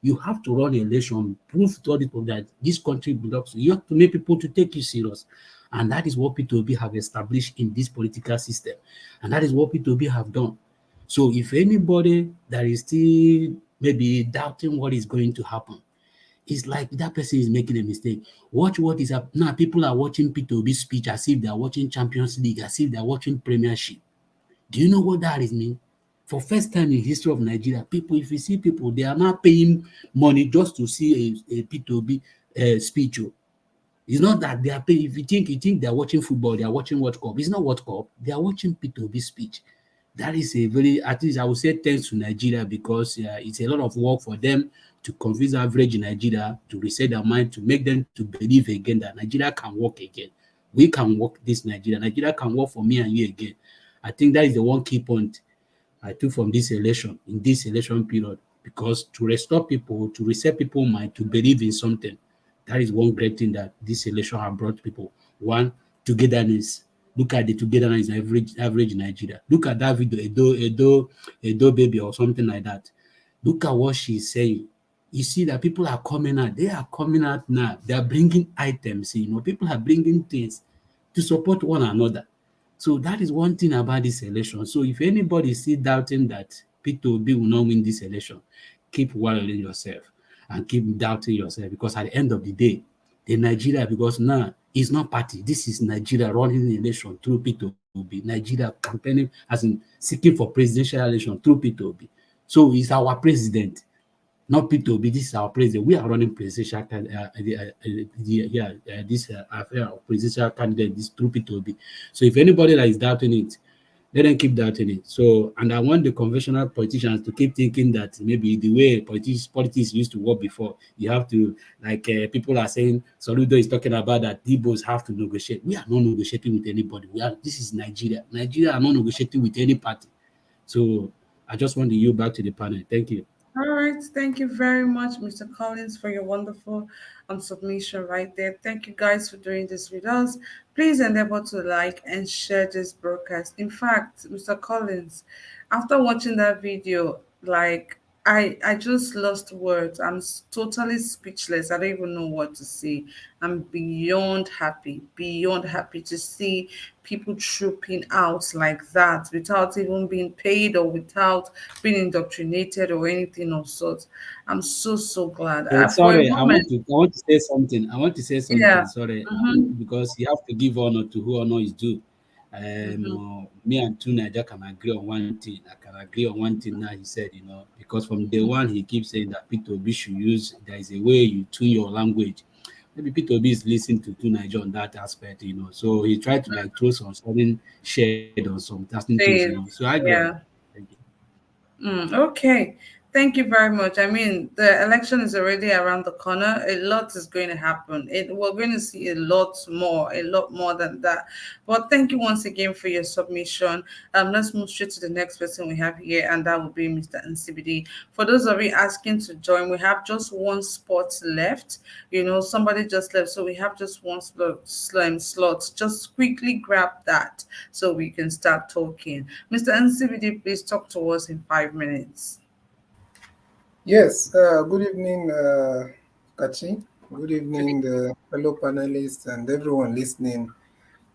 You have to run an election, prove to all the people that this country belongs to you. You have to make people to take you serious. And that is what P2B have established in this political system. And that is what P2B have done. So if anybody that is still maybe doubting what is going to happen, it's like that person is making a mistake. Watch what is happening. Now people are watching P2B speech as if they are watching Champions League, as if they are watching Premiership. Do you know what that is mean? For first time in history of Nigeria, people, if you see people, they are now paying money just to see a P2B speech. Oh. It's not that they are paying. If you think they are watching football, they are watching World Cup. It's not World Cup. They are watching P2B speech. That is a very, at least I would say thanks to Nigeria because it's a lot of work for them to convince average Nigeria to reset their mind, to make them to believe again that Nigeria can work again. We can work this Nigeria. Nigeria can work for me and you again. I think that is the one key point I took from this election, in this election period, because to restore people, to reset people's mind, to believe in something, that is one great thing that this election have brought people. One, togetherness. Look at the togetherness in average Nigeria. Look at that video, Edo baby or something like that. Look at what she's saying. You see that people are coming out. They are coming out now. They are bringing items. People are bringing things to support one another. So that is one thing about this election. So if anybody is still doubting that P2B will not win this election, keep worrying yourself and keep doubting yourself because at the end of the day, the Nigeria, because now it's not party. This is Nigeria running the election through P2B. Nigeria campaigning as in seeking for presidential election through P2B. So he's our president, not P2B. This is our president. We are running presidential this affair of presidential candidate this through P2B. So if anybody that is doubting it, let them keep doubting it. So, and I want the conventional politicians to keep thinking that maybe the way politics used to work before, you have to, like people are saying, Soludo is talking about that Dibos have to negotiate. We are not negotiating with anybody. This is Nigeria. Nigeria are not negotiating with any party. So, I just want to yield back to the panel. Thank you. All right. Thank you very much, Mr. Collins, for your wonderful submission right there. Thank you guys for doing this with us. Please endeavor to like and share this broadcast. In fact, Mr. Collins, after watching that video, like I just lost words. I'm totally speechless. I don't even know what to say. I'm beyond happy to see people trooping out like that without even being paid or without being indoctrinated or anything of sort. I'm so glad. For a Sorry, I want moment, to I want to say something. I want to say yeah. something. Sorry, Mm-hmm, because you have to give honor to who honor is due. mm-hmm. Me and Tunaja can agree on one thing. I can agree on one thing now. He said, because from day one he keeps saying that P2B should use. There is a way you tune your language. Maybe P2B is listening to Tunaja on that aspect. So he tried to like throw some sudden shade on some certain things. Faith, So I agree on that. yeah. Thank you. Okay. Thank you very much. I mean, the election is already around the corner. A lot is going to happen. We're going to see a lot more than that. But thank you once again for your submission. Let's move straight to the next person we have here, and that will be Mr. NCBD. For those of you asking to join, we have just one spot left. Somebody just left, so we have just one slot. Just quickly grab that so we can start talking. Mr. NCBD, please talk to us in 5 minutes. Yes, good evening, Kachi. Good evening, the fellow panelists and everyone listening.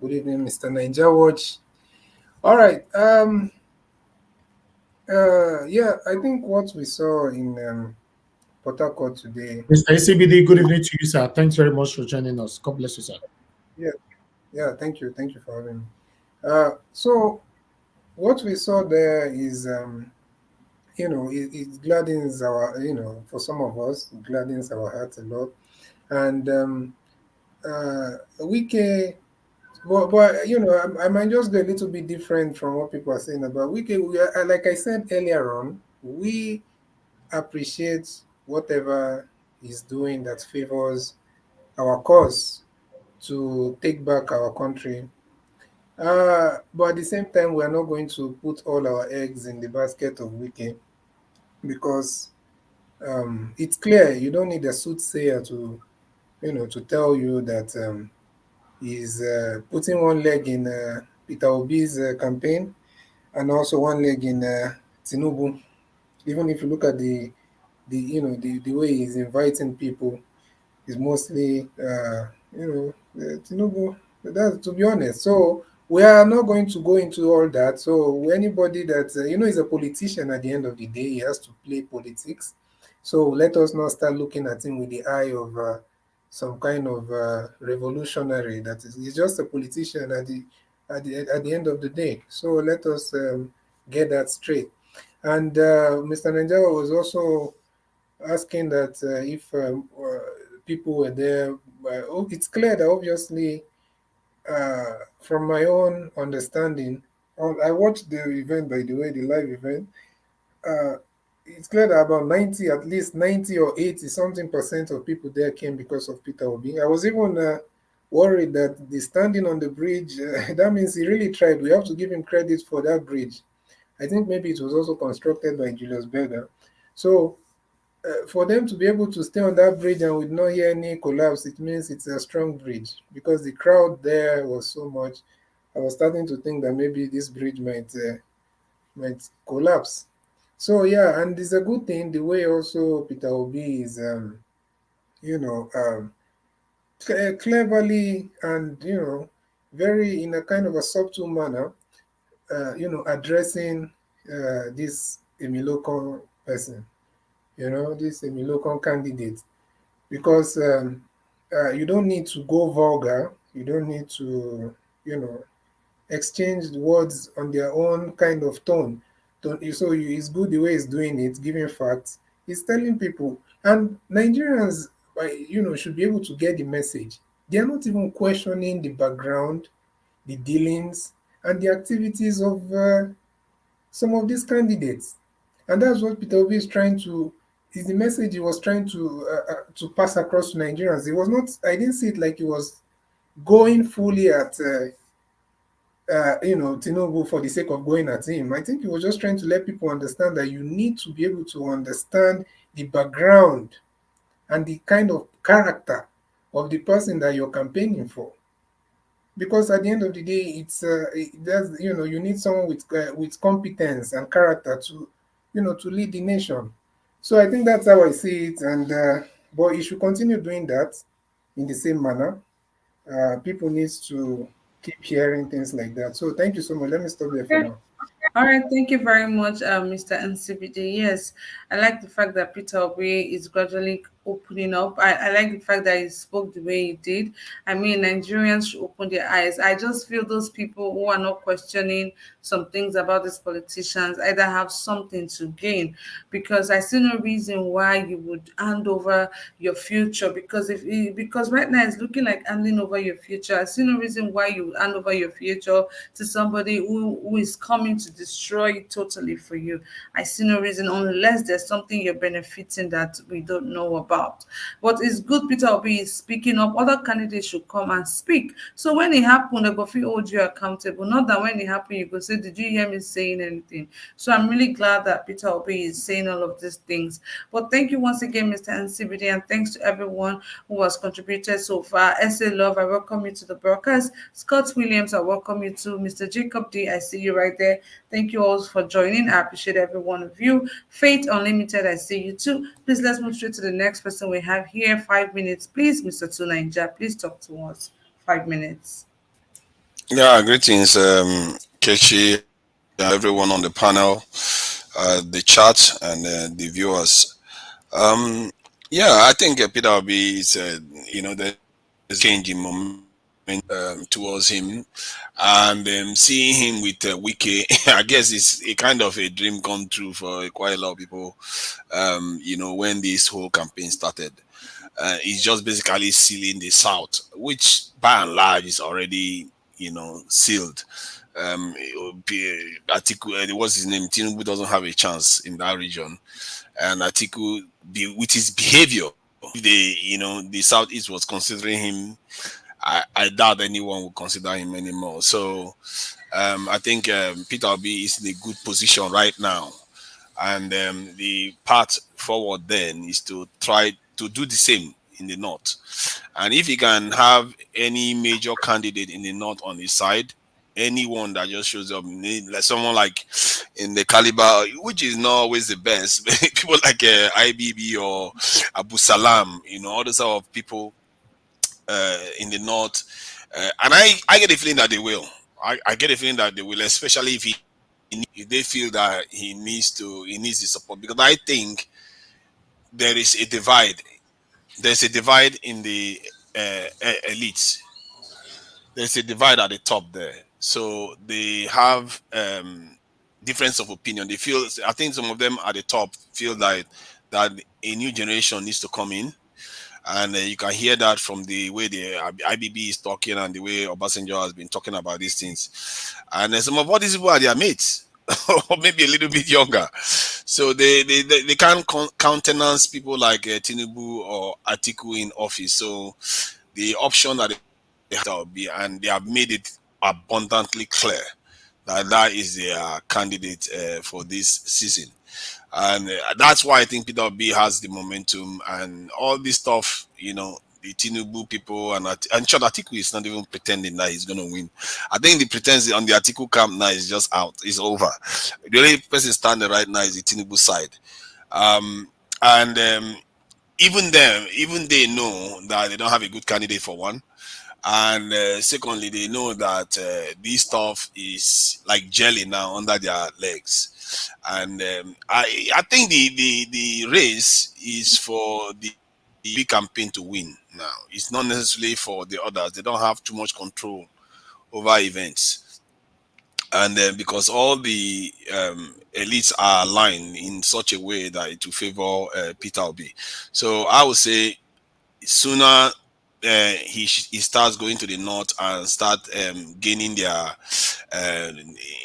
Good evening, Mr. Ninja Watch. All right. Yeah, I think what we saw in Port Harcourt today. Mr. ACBD, good evening to you, sir. Thanks very much for joining us. God bless you, sir. Yeah, yeah. Thank you for having me. So what we saw there is, it gladdens our, for some of us, it gladdens our hearts a lot. And Wike, but I might just be a little bit different from what people are saying about Wike. Like I said earlier on, we appreciate whatever he's doing that favors our cause to take back our country. But at the same time, we are not going to put all our eggs in the basket of Wike because it's clear you don't need a soothsayer to tell you that he's putting one leg in Peter Obi's campaign and also one leg in Tinubu. Even if you look at the the way he's inviting people is mostly Tinubu. That's to be honest. So we are not going to go into all that. So anybody that is a politician at the end of the day, he has to play politics. So let us not start looking at him with the eye of some kind of revolutionary. That is, he's just a politician at the end of the day. So let us get that straight. And Mr. Nanjawa was also asking that if people were there. It's clear that obviously, from my own understanding, I watched the event, by the way, the live event. Uh, it's clear that about 90, at least 90 or 80 something percent of people there came because of Peter Obi. I was even worried that the standing on the bridge, that means he really tried. We have to give him credit for that bridge. I think maybe it was also constructed by Julius Berger. So for them to be able to stay on that bridge and with not hear any collapse, it means it's a strong bridge because the crowd there was so much. I was starting to think that maybe this bridge might collapse. So yeah, and it's a good thing the way also Peter Obi is, you know, cleverly and very in a kind of a subtle manner, addressing this Emilokon person, this Emilokon candidate because you don't need to go vulgar. You don't need to, exchange words on their own kind of tone. It's good the way he's doing it, giving facts. He's telling people, and Nigerians, should be able to get the message. They are not even questioning the background, the dealings, and the activities of some of these candidates. And that's what Peter Obi is trying to, is the message he was trying to pass across to Nigerians. It was not, I didn't see it like he was going fully at, Tinubu for the sake of going at him. I think he was just trying to let people understand that you need to be able to understand the background and the kind of character of the person that you're campaigning for. Because at the end of the day, you need someone with competence and character to lead the nation. So I think that's how I see it, and but you should continue doing that in the same manner. People needs to keep hearing things like that. So thank you so much. Let me stop there for Okay. now. All right, thank you very much, Mr. NCBD. Yes, I like the fact that Peter Obi is gradually opening up. I like the fact that he spoke the way he did. I mean, Nigerians should open their eyes. I just feel those people who are not questioning some things about these politicians either have something to gain, because I see no reason why you would hand over your future. Because right now it's looking like handing over your future. I see no reason why you would hand over your future to somebody who is coming to destroy it totally for you. I see no reason unless there's something you're benefiting that we don't know about. But it's good Peter Obi is speaking up. Other candidates should come and speak. So when it happened, they go feel hold you accountable. Not that when it happened, you go say, did you hear me saying anything? So I'm really glad that Peter Obi is saying all of these things. But thank you once again, Mr. NCBD, and thanks to everyone who has contributed so far. SA Love, I welcome you to the broadcast. Scott Williams, I welcome you too. Mr. Jacob D, I see you right there. Thank you all for joining. I appreciate every one of you. Faith Unlimited, I see you too. Please let's move straight to the next person we have here. 5 minutes, please, Mr. Tunaija. Please talk to us. 5 minutes. Yeah, greetings, Kechi, everyone on the panel, the chat, and the viewers. Um, yeah, I think Peter Obi is, there's change in momentum towards him, and seeing him with Wike, I guess it's a kind of a dream come true for quite a lot of people. When this whole campaign started. He's just basically sealing the South, which by and large is already, sealed. It would be Atiku, what's his name? Tinubu doesn't have a chance in that region, and Atiku, with his behavior, if the Southeast was considering him, I doubt anyone would consider him anymore. So, I think Peter Obi is in a good position right now, and the path forward then is to try to do the same in the north. And if he can have any major candidate in the north on his side, anyone that just shows up, like someone like in the caliber, which is not always the best. People like IBB or Abu Salam, all those sort of people in the north, and I get a feeling that they will. I get a feeling that they will, especially if they feel that he needs the support, because I think there is a divide. There's a divide in the elites. There's a divide at the top there. So they have difference of opinion. They feel, I think some of them at the top feel that a new generation needs to come in, and you can hear that from the way the IBB is talking and the way Obasanjo has been talking about these things. And some of all these people are their mates, or maybe a little bit younger. So they can't countenance people like Tinubu or Atiku in office. So the option that they have to be, and they have made it abundantly clear that that is their candidate for this season. And that's why I think Peter Obi has the momentum and all this stuff. The Tinubu people and sure Atiku is not even pretending that he's going to win. I think the pretense on the Atiku camp now is just out. It's over. The only person standing right now is the Tinubu side. And even them, even they know that they don't have a good candidate for one. And secondly, they know that this stuff is like jelly now under their legs. And I think the race is for the big campaign to win now. It's not necessarily for the others. They don't have too much control over events. And because all the elites are aligned in such a way that it will favor Peter Obi. So I would say sooner he starts going to the north and start gaining their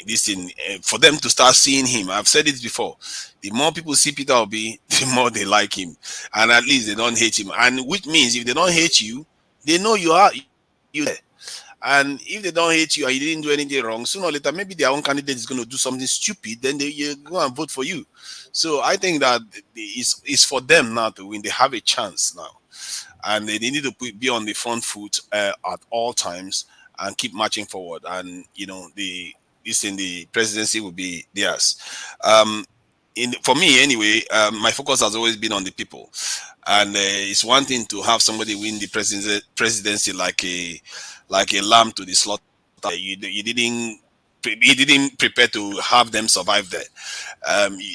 this thing for them to start seeing him. I've said it before. The more people see Peter Obi, the more they like him, and at least they don't hate him. And which means if they don't hate you, they know you there. And if they don't hate you and you didn't do anything wrong, sooner or later, maybe their own candidate is going to do something stupid, then they go and vote for you. So I think that it's for them now to win. They have a chance now, and they need to be on the front foot at all times and keep marching forward. And the presidency will be theirs. For me anyway, my focus has always been on the people, and it's one thing to have somebody win the presidency like a lamb to the slaughter. You didn't prepare to have them survive there.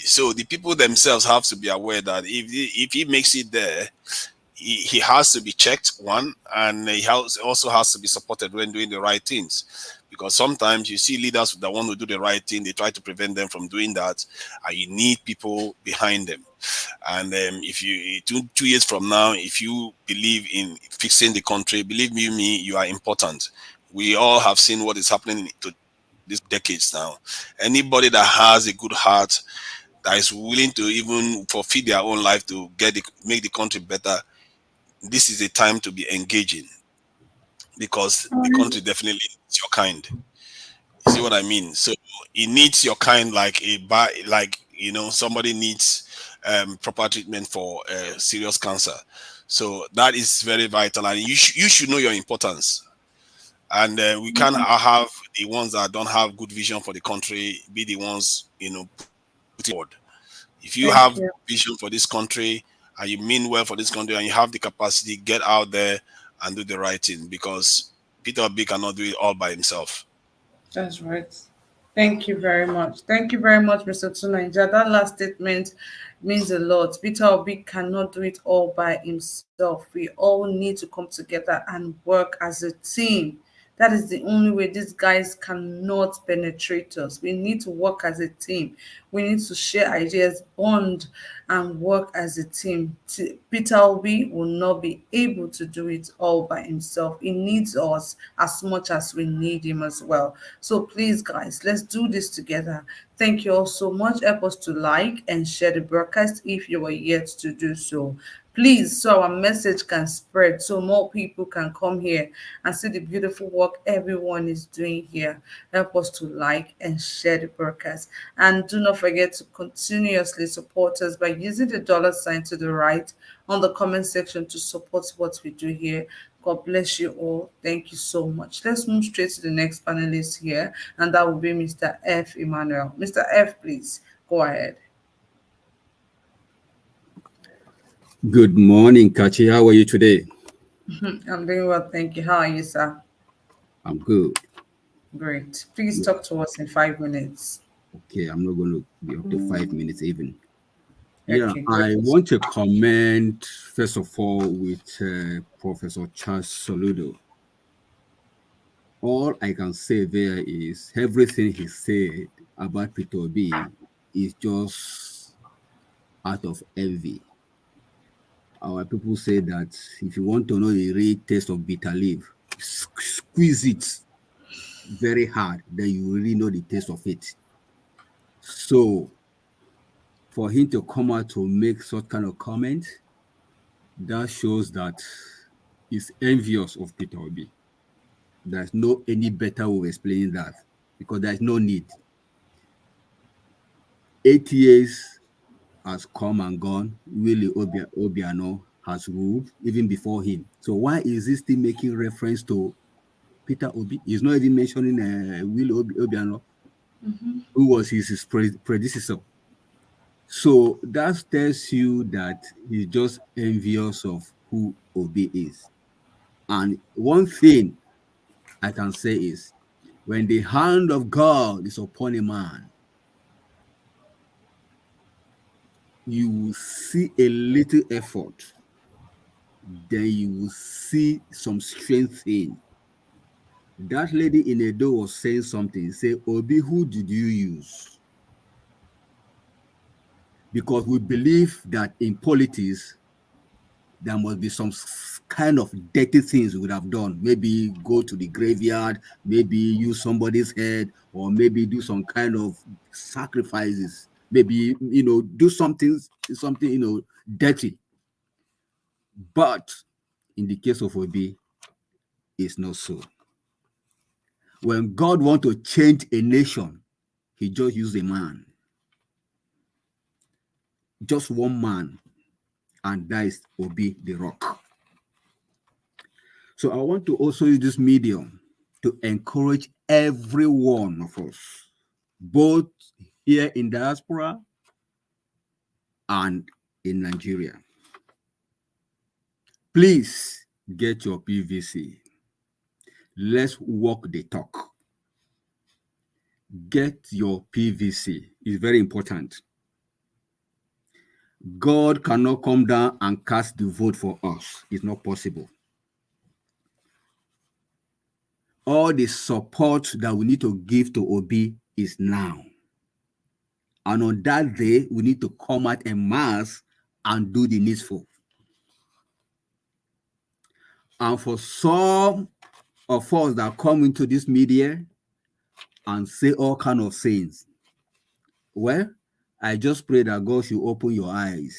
So the people themselves have to be aware that if he makes it there, he has to be checked, one, and also has to be supported when doing the right things. Because sometimes you see leaders that want to do the right thing, they try to prevent them from doing that, and you need people behind them. And if you 2 years from now, if you believe in fixing the country, believe me, you are important. We all have seen what is happening to these decades now. Anybody that has a good heart, that is willing to even forfeit their own life to make the country better, this is a time to be engaging, because the country definitely needs your kind. You see what I mean? So it needs your kind, like somebody needs proper treatment for serious cancer. So that is very vital, and you should know your importance. And we can't have the ones that don't have good vision for the country be the ones put forward. If you Thank have you. vision for this country and you mean well for this country and you have the capacity, get out there and do the right thing, because Peter Obi cannot do it all by himself. That's right. Thank you very much. Thank you very much, Mr. Tunanja. That last statement means a lot. Peter Obi cannot do it all by himself. We all need to come together and work as a team. That is the only way these guys cannot penetrate us. We need to work as a team. We need to share ideas, bond, and work as a team. Peter Obi will not be able to do it all by himself. He needs us as much as we need him as well. So please, guys, let's do this together. Thank you all so much. Help us to like and share the broadcast if you are yet to do so. Please, so our message can spread, so more people can come here and see the beautiful work everyone is doing here. Help us to like and share the broadcast. And do not forget forget to continuously support us by using the dollar sign to the right on the comment section to support what we do here. God bless you all. Thank you so much. Let's move straight to the next panelist here, and that will be Mr. F. Emmanuel. Mr. F, please go ahead. Good morning, Kachi. How are you today? I'm doing well, thank you. How are you, sir? I'm good. Great. Please talk to us in 5 minutes. Okay, I'm not going to be up to 5 minutes even. Yeah, Okay, great. I want to comment first of all with Professor Charles Soludo. All I can say there is everything he said about Peter Obi is just out of envy. Our people say that if you want to know the real taste of bitter leaf, squeeze it very hard, then you really know the taste of it. So for him to come out to make such kind of comment, that shows that he's envious of Peter Obi. There's no any better way of explaining that because there's no need. 8 years has come and gone. Willie Obiano has ruled even before him. So why is he still making reference to Peter Obi? He's not even mentioning Willie Obiano, who was his predecessor. So that tells you that he's just envious of who Obi is. And one thing I can say is when the hand of God is upon a man, you will see a little effort, then you will see some strange thing. That lady in Edo was saying something, say, Obi, who did you use? Because we believe that in politics, there must be some kind of dirty things we would have done. Maybe go to the graveyard, maybe use somebody's head, or maybe do some kind of sacrifices. Maybe, do something, dirty. But in the case of Obi, it's not so. When God wants to change a nation, he just used a man. Just one man, and that is Obi the Rock. So I want to also use this medium to encourage every one of us, both here in diaspora and in Nigeria. Please get your PVC. Let's walk the talk. Get your PVC. It's very important. God cannot come down and cast the vote for us. It's not possible. All the support that we need to give to Obi is now. And on that day, we need to come out en masse and do the needful. And for some of us that come into this media and say all kind of things, well, I just pray that God should open your eyes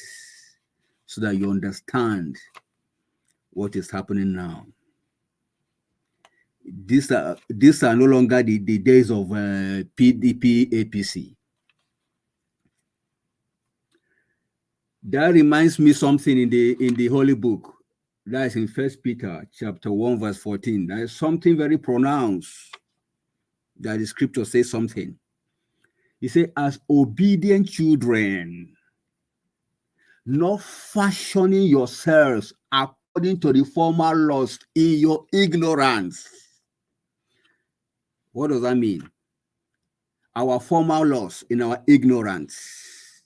so that you understand what is happening now. These are no longer the days of PDP, APC. That reminds me something in the Holy Book. That is in 1 Peter chapter 1, verse 14. There is something very pronounced that the scripture says something. He said, as obedient children, not fashioning yourselves according to the former lust in your ignorance. What does that mean? Our former lust in our ignorance.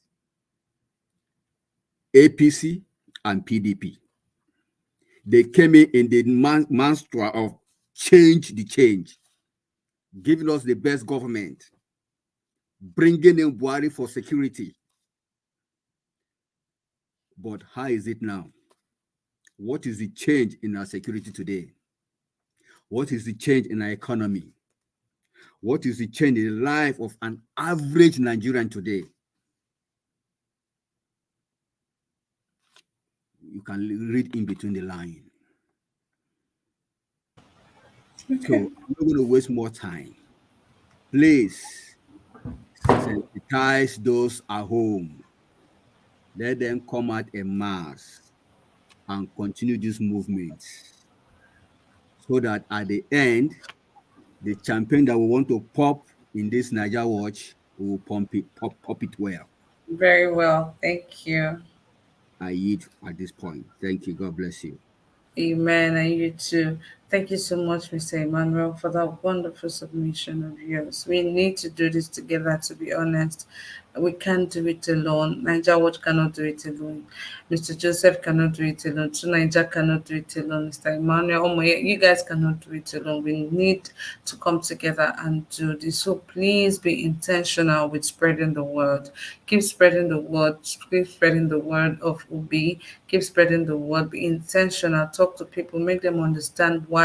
APC and PDP. They came in the mantra of change the change, giving us the best government, bringing in Buhari for security. But how is it now? What is the change in our security today? What is the change in our economy? What is the change in the life of an average Nigerian today? You can read in between the lines. Okay. So I'm not going to waste more time. Please sensitize those at home. Let them come out en masse and continue this movement so that at the end, the champion that we want to pop in this Niger watch will pop it well. Very well. Thank you. I yield at this point. Thank you. God bless you. Amen. And you too. Thank you so much, Mr. Emmanuel, for that wonderful submission of yours. We need to do this together, to be honest. We can't do it alone. Niger Watch cannot do it alone. Mr. Joseph cannot do it alone. So Niger cannot do it alone. Mr. Emmanuel, oh my, you guys cannot do it alone. We need to come together and do this. So please be intentional with spreading the word. Keep spreading the word. Keep spreading the word of Ubi. Keep spreading the word. Be intentional. Talk to people. Make them understand why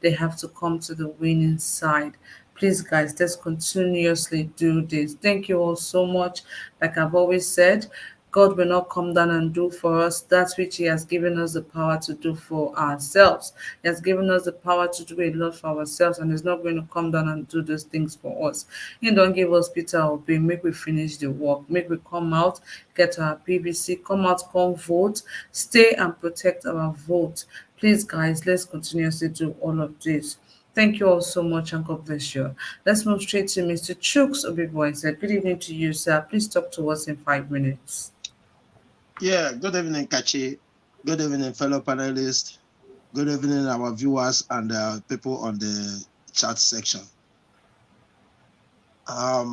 they have to come to the winning side. Please, guys, let's continuously do this. Thank you all so much. Like I've always said, God will not come down and do for us that which He has given us the power to do for ourselves. He has given us the power to do a lot for ourselves, and He's not going to come down and do those things for us. He don't give us Peter or B. Make we finish the work. Make we come out, get our PVC, come out, come vote, stay and protect our vote. Please, guys, let's continuously do all of this. Thank you all so much, and God bless you. Let's move straight to Mr. Chooks Obiboy. Said, good evening to you, sir. Please talk to us in 5 minutes. Yeah, good evening, Kachi. Good evening, fellow panelists. Good evening, our viewers and people on the chat section. I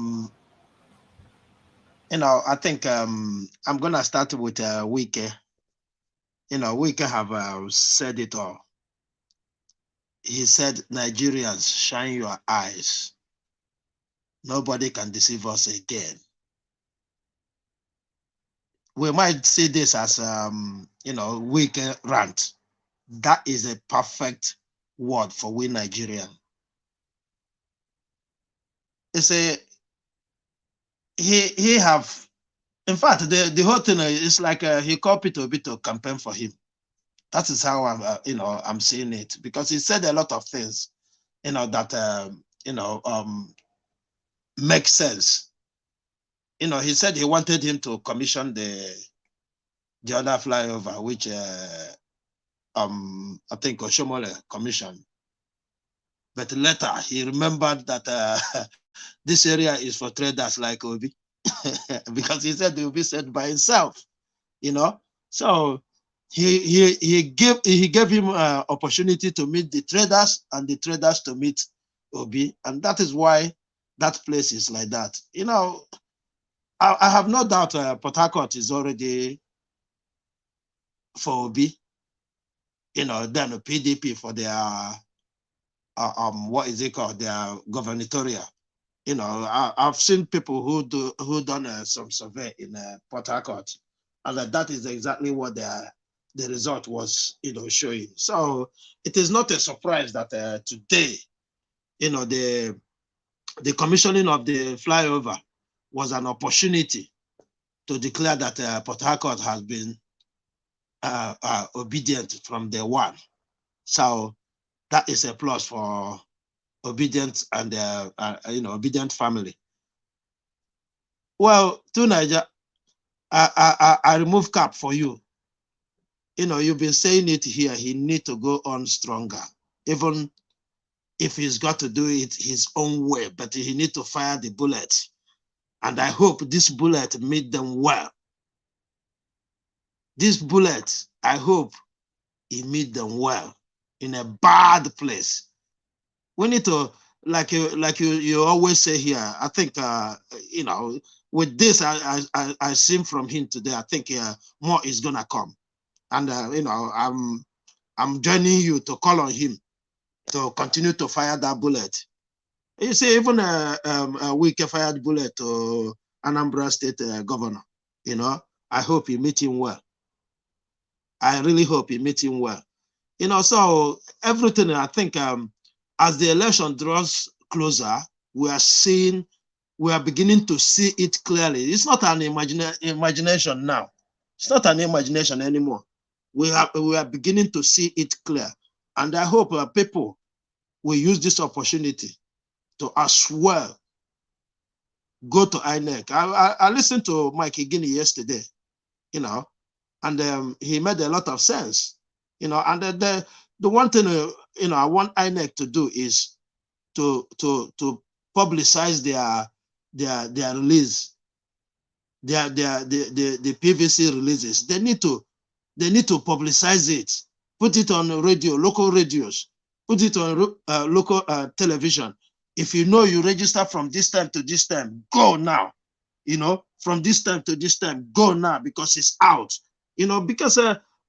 think I'm gonna start with Wike. Wike have said it all. He said, Nigerians, shine your eyes. Nobody can deceive us again. We might see this as, Wike rant. That is a perfect word for we Nigerian. It's he have, in fact, the whole thing is like he copied a bit of campaign for him. That is how I'm seeing it, because he said a lot of things, that make sense. He said he wanted him to commission the other flyover, which I think Oshomole commissioned. But later he remembered that this area is for traders like Obi, because he said he will be set by himself. So he gave him opportunity to meet the traders and the traders to meet Obi, and that is why that place is like that. I have no doubt Port Harcourt is already for Obi. Then the PDP for their what is it called, their gubernatorial. I've seen people who done some survey in Port Harcourt, and that is exactly what the result was, showing. So it is not a surprise that today, the commissioning of the flyover was an opportunity to declare that Port Harcourt has been obedient from day one. So that is a plus for obedient and obedient family. Well, to Niger, I remove cap for you. You've been saying it here. He need to go on stronger, even if he's got to do it his own way. But he need to fire the bullet, and I hope this bullet made them well. This bullet, I hope he made them well in a bad place. We need to, like you always say here. I think with this I seen from him today. I think more is gonna come, and I'm joining you to call on him to continue to fire that bullet. You see, even a week fired bullet to Anambra State governor. I hope he meet him well. I really hope he meet him well. So everything, I think, as the election draws closer, we are beginning to see it clearly. It's not an imagination now. It's not an imagination anymore. We are beginning to see it clear. And I hope people will use this opportunity to as well go to INEC. I listened to Mike Igini yesterday, you know, and he made a lot of sense, you know. And the one thing, you know, I want INEC to do is to publicize their release, the PVC releases. They need to publicize it, put it on radio, local radios, put it on local television. If you know you register from this time to this time, go now. You know, from this time to this time, go now, because it's out. You know, because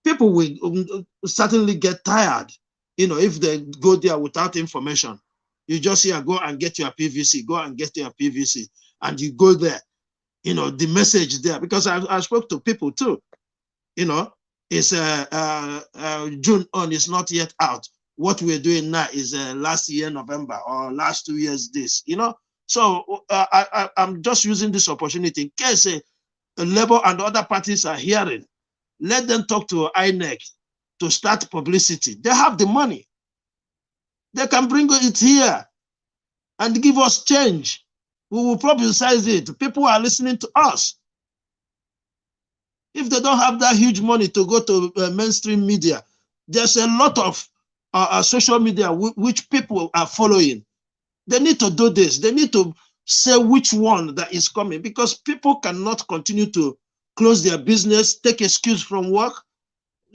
people will certainly get tired, you know, if they go there without information. You just here, go and get your PVC, go and get your PVC, and you go there, you know, the message there. Because I spoke to people too, you know, it's June on, is not yet out. What we're doing now is last year November or last 2 years this, you know. So I'm just using this opportunity in case Labour and other parties are hearing. Let them talk to INEC to start publicity. They have the money. They can bring it here and give us change. We will publicize it. People are listening to us. If they don't have that huge money to go to mainstream media, there's a lot of social media which people are following. They need to do this. They need to say which one that is coming, because people cannot continue to close their business, take excuse from work.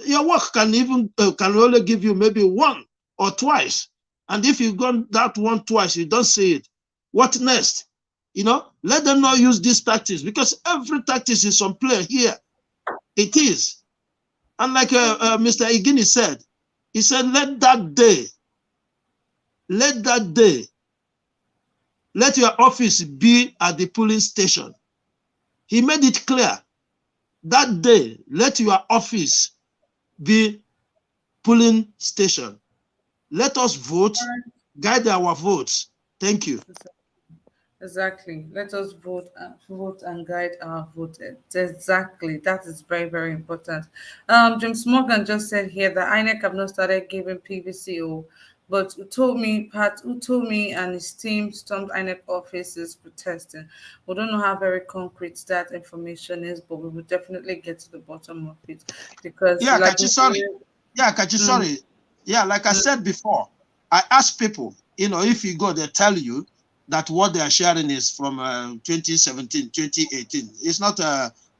Your work can even can only give you maybe one or twice. And if you've gone that one twice, you don't see it. What next? You know, let them not use these tactics, because every tactics is on play here. It is. And like Mr. Igini said, he said, let that day, let your office be at the polling station. He made it clear. That day, let your office be polling station. Let us vote, guide our votes. Thank you. Exactly. Let us vote and guide our vote. Exactly. That is very, very important. James Morgan just said here that INEC have not started giving PVCO, but who told me and his team stormed INEC offices protesting. We don't know how very concrete that information is, but we will definitely get to the bottom of it, because Yeah, like Kachi, sorry. Yeah, Kachi, sorry. Yeah, like I said before, I ask people, you know, if you go, they tell you that what they are sharing is from 2017, 2018. It's not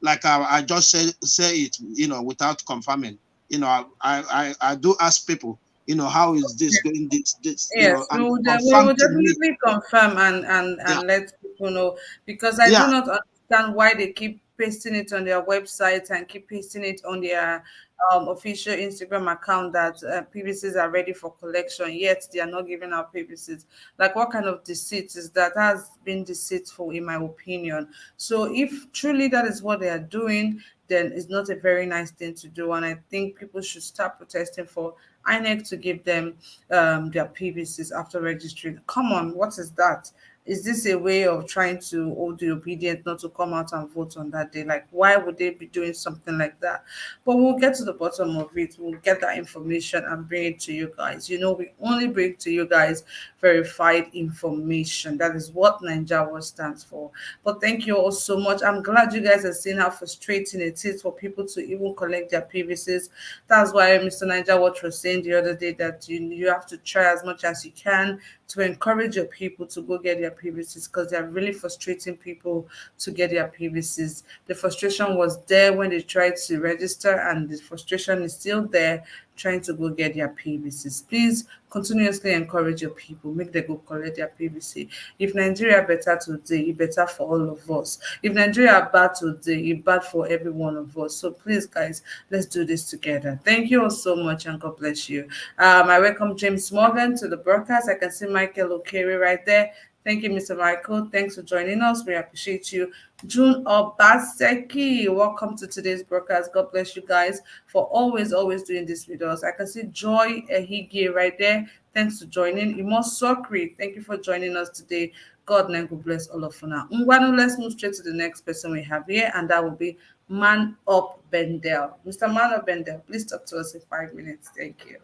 like I just say it, you know, without confirming. You know, I do ask people, you know, how is this going, this, you know, Yes, and we confirm will to me. definitely confirm Yeah, and let people know, because I do yeah, not understand why they keep pasting it on their website and keep pasting it on their official Instagram account that PVCs are ready for collection, yet they are not giving out PVCs. Like, what kind of deceit is that? Has been deceitful, in my opinion. So, if truly that is what they are doing, then it's not a very nice thing to do. And I think people should start protesting for INEC to give them their PVCs after registering. Come on, what is that? Is this a way of trying to hold the obedient not to come out and vote on that day? Like, why would they be doing something like that? But we'll get to the bottom of it. We'll get that information and bring it to you guys. You know, we only bring to you guys verified information. That is what Nigeria stands for. But thank you all so much. I'm glad you guys have seen how frustrating it is for people to even collect their PVCs. That's why Mr. Niger Watch was saying the other day that you have to try as much as you can to encourage your people to go get their PVCs, because they're really frustrating people to get their PVCs. The frustration was there when they tried to register, and the frustration is still there trying to go get their PVCs. Please continuously encourage your people, make them go collect their PVC. If Nigeria better today, it better for all of us. If Nigeria bad today, it bad for every one of us. So please, guys, let's do this together. Thank you all so much, and God bless you. I welcome James Morgan to the broadcast. I can see Michael Okere right there. Thank you, Mr. Michael. Thanks for joining us. We appreciate you. June Obaseki, welcome to today's broadcast. God bless you guys for always doing this with us. I can see Joy Ehige right there. Thanks for joining. Imo Sokri, thank you for joining us today. God and God bless all of you now. Ngwanu, let's move straight to the next person we have here, and that will be Man Up Bendel. Mr. Man Up Bendel, please talk to us in 5 minutes. Thank you.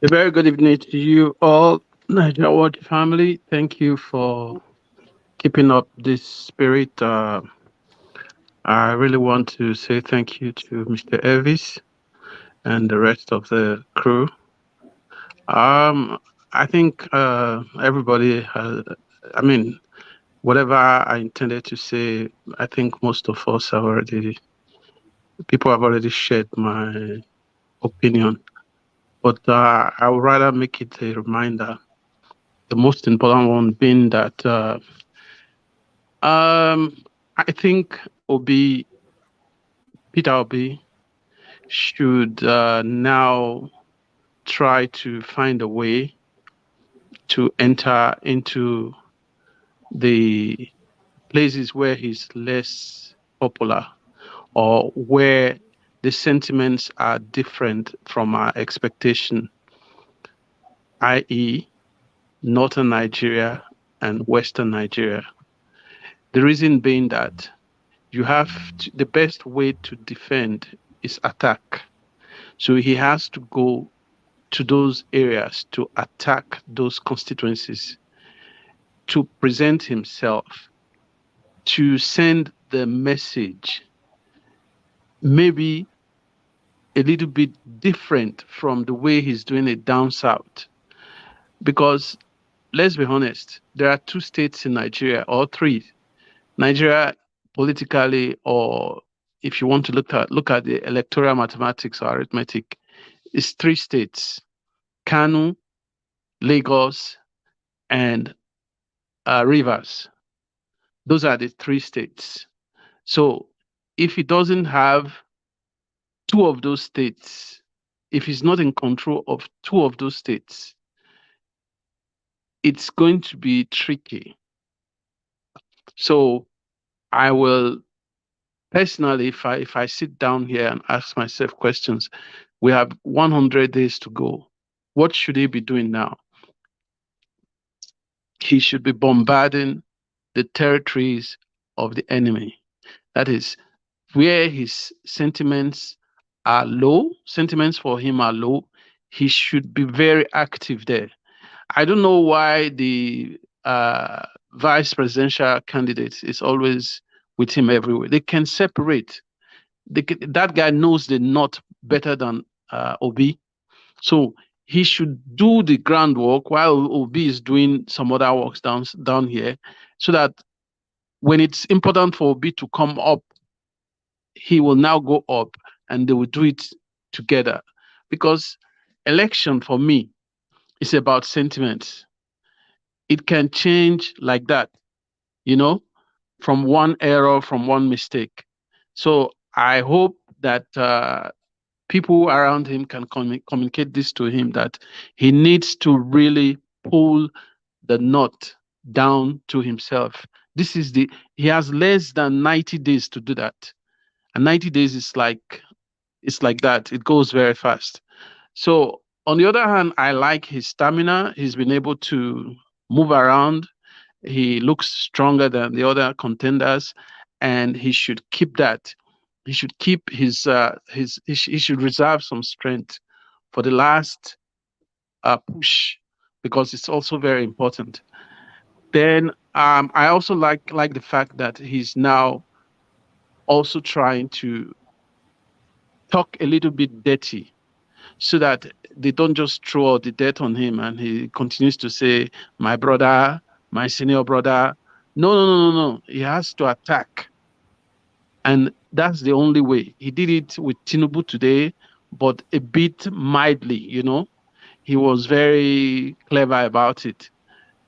A very good evening to you all. Nigeria Watch family, thank you for keeping up this spirit. I really want to say thank you to Mr. Elvis and the rest of the crew. I think everybody has, I mean, whatever I intended to say, I think most of us have already, people have already shared my opinion. But I would rather make it a reminder. The most important one being that I think Obi, Peter Obi, should now try to find a way to enter into the places where he's less popular or where the sentiments are different from our expectation, i.e., northern Nigeria and western Nigeria. The reason being that the best way to defend is attack. So he has to go to those areas to attack those constituencies, to present himself, to send the message, maybe a little bit different from the way he's doing it down south. Because let's be honest, there are two states in Nigeria, or three. Nigeria politically, or if you want to look at the electoral mathematics or arithmetic, is three states: Kanu, Lagos, and Rivers. Those are the three states. So if he doesn't have two of those states, if he's not in control of two of those states, it's going to be tricky. So I will personally, if I sit down here and ask myself questions, we have 100 days to go. What should he be doing now? He should be bombarding the territories of the enemy. That is where his sentiments are low, sentiments for him are low. He should be very active there. I don't know why the vice presidential candidate is always with him everywhere. They can separate. That guy knows the knot better than Obi. So he should do the groundwork while Obi is doing some other works down here, so that when it's important for Obi to come up, he will now go up and they will do it together. Because election for me is about sentiments. It can change like that, you know, from one error, from one mistake. So I hope that people around him can communicate this to him, that he needs to really pull the knot down to himself. He has less than 90 days to do that. And 90 days is it's like that. It goes very fast. So on the other hand, I like his stamina. He's been able to move around. He looks stronger than the other contenders, and he should keep that. He should keep he should reserve some strength for the last push, because it's also very important. Then I also like the fact that he's now also trying to talk a little bit dirty, so that they don't just throw all the dirt on him and he continues to say, my brother, my senior brother. No, no, no, no, no. He has to attack. And that's the only way. He did it with Tinubu today, but a bit mildly, you know. He was very clever about it.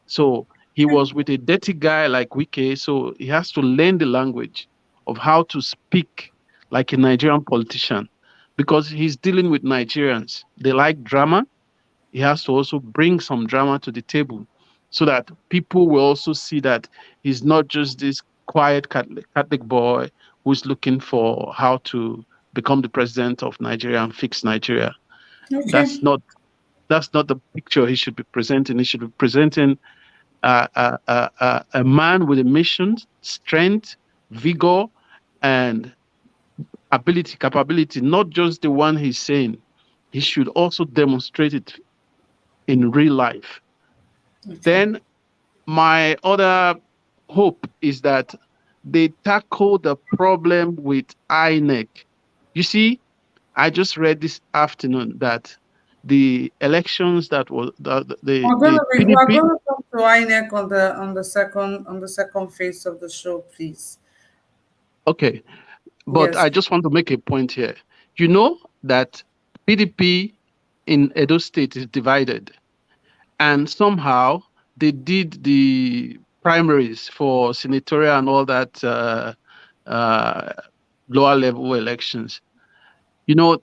So he was with a dirty guy like Wike, so he has to learn the language of how to speak like a Nigerian politician, because he's dealing with Nigerians. They like drama. He has to also bring some drama to the table, so that people will also see that he's not just this quiet Catholic boy who's looking for how to become the president of Nigeria and fix Nigeria. Okay. That's not the picture he should be presenting. He should be presenting a man with a mission, strength, vigor, and capability, not just the one he's saying. He should also demonstrate it in real life. Okay. Then my other hope is that they tackle the problem with INEC. You see, I just read this afternoon that the elections that was the We're PDP. gonna come to INEC on the second phase of the show, please. Okay, but Yes. I just want to make a point here. You know that PDP in Edo State is divided, and somehow they did the primaries for senatorial and all that uh, lower level elections. You know,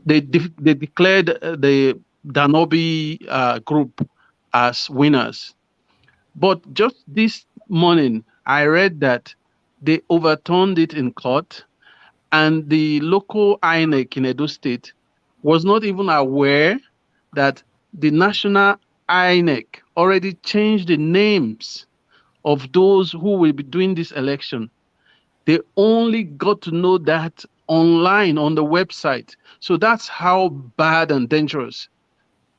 they declared the Danobi group as winners. But just this morning, I read that they overturned it in court, and the local INEC in Edo State was not even aware that the national INEC already changed the names of those who will be doing this election. They only got to know that online on the website. So that's how bad and dangerous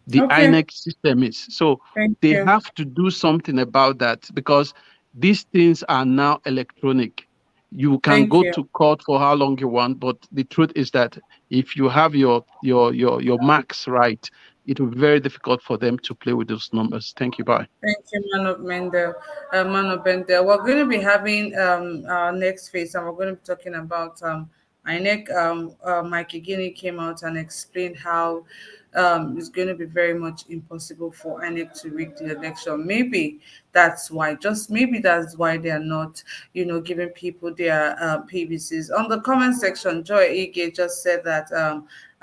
the Okay. INEC system is. So Thank they you. have to do something about that because these things are now electronic. You can Thank go you. to court for how long you want, but the truth is that if you have your marks right, it will be very difficult for them to play with those numbers. Thank you. Bye. Thank you, Man of Bendel. We're going to be having our next phase, and we're going to be talking about INEC. Mike Guinea came out and explained how it's going to be very much impossible for INEC to rig the election. Maybe that's why, just maybe that's why they are not, giving people their PVCs. On the comment section, Joy Ige just said that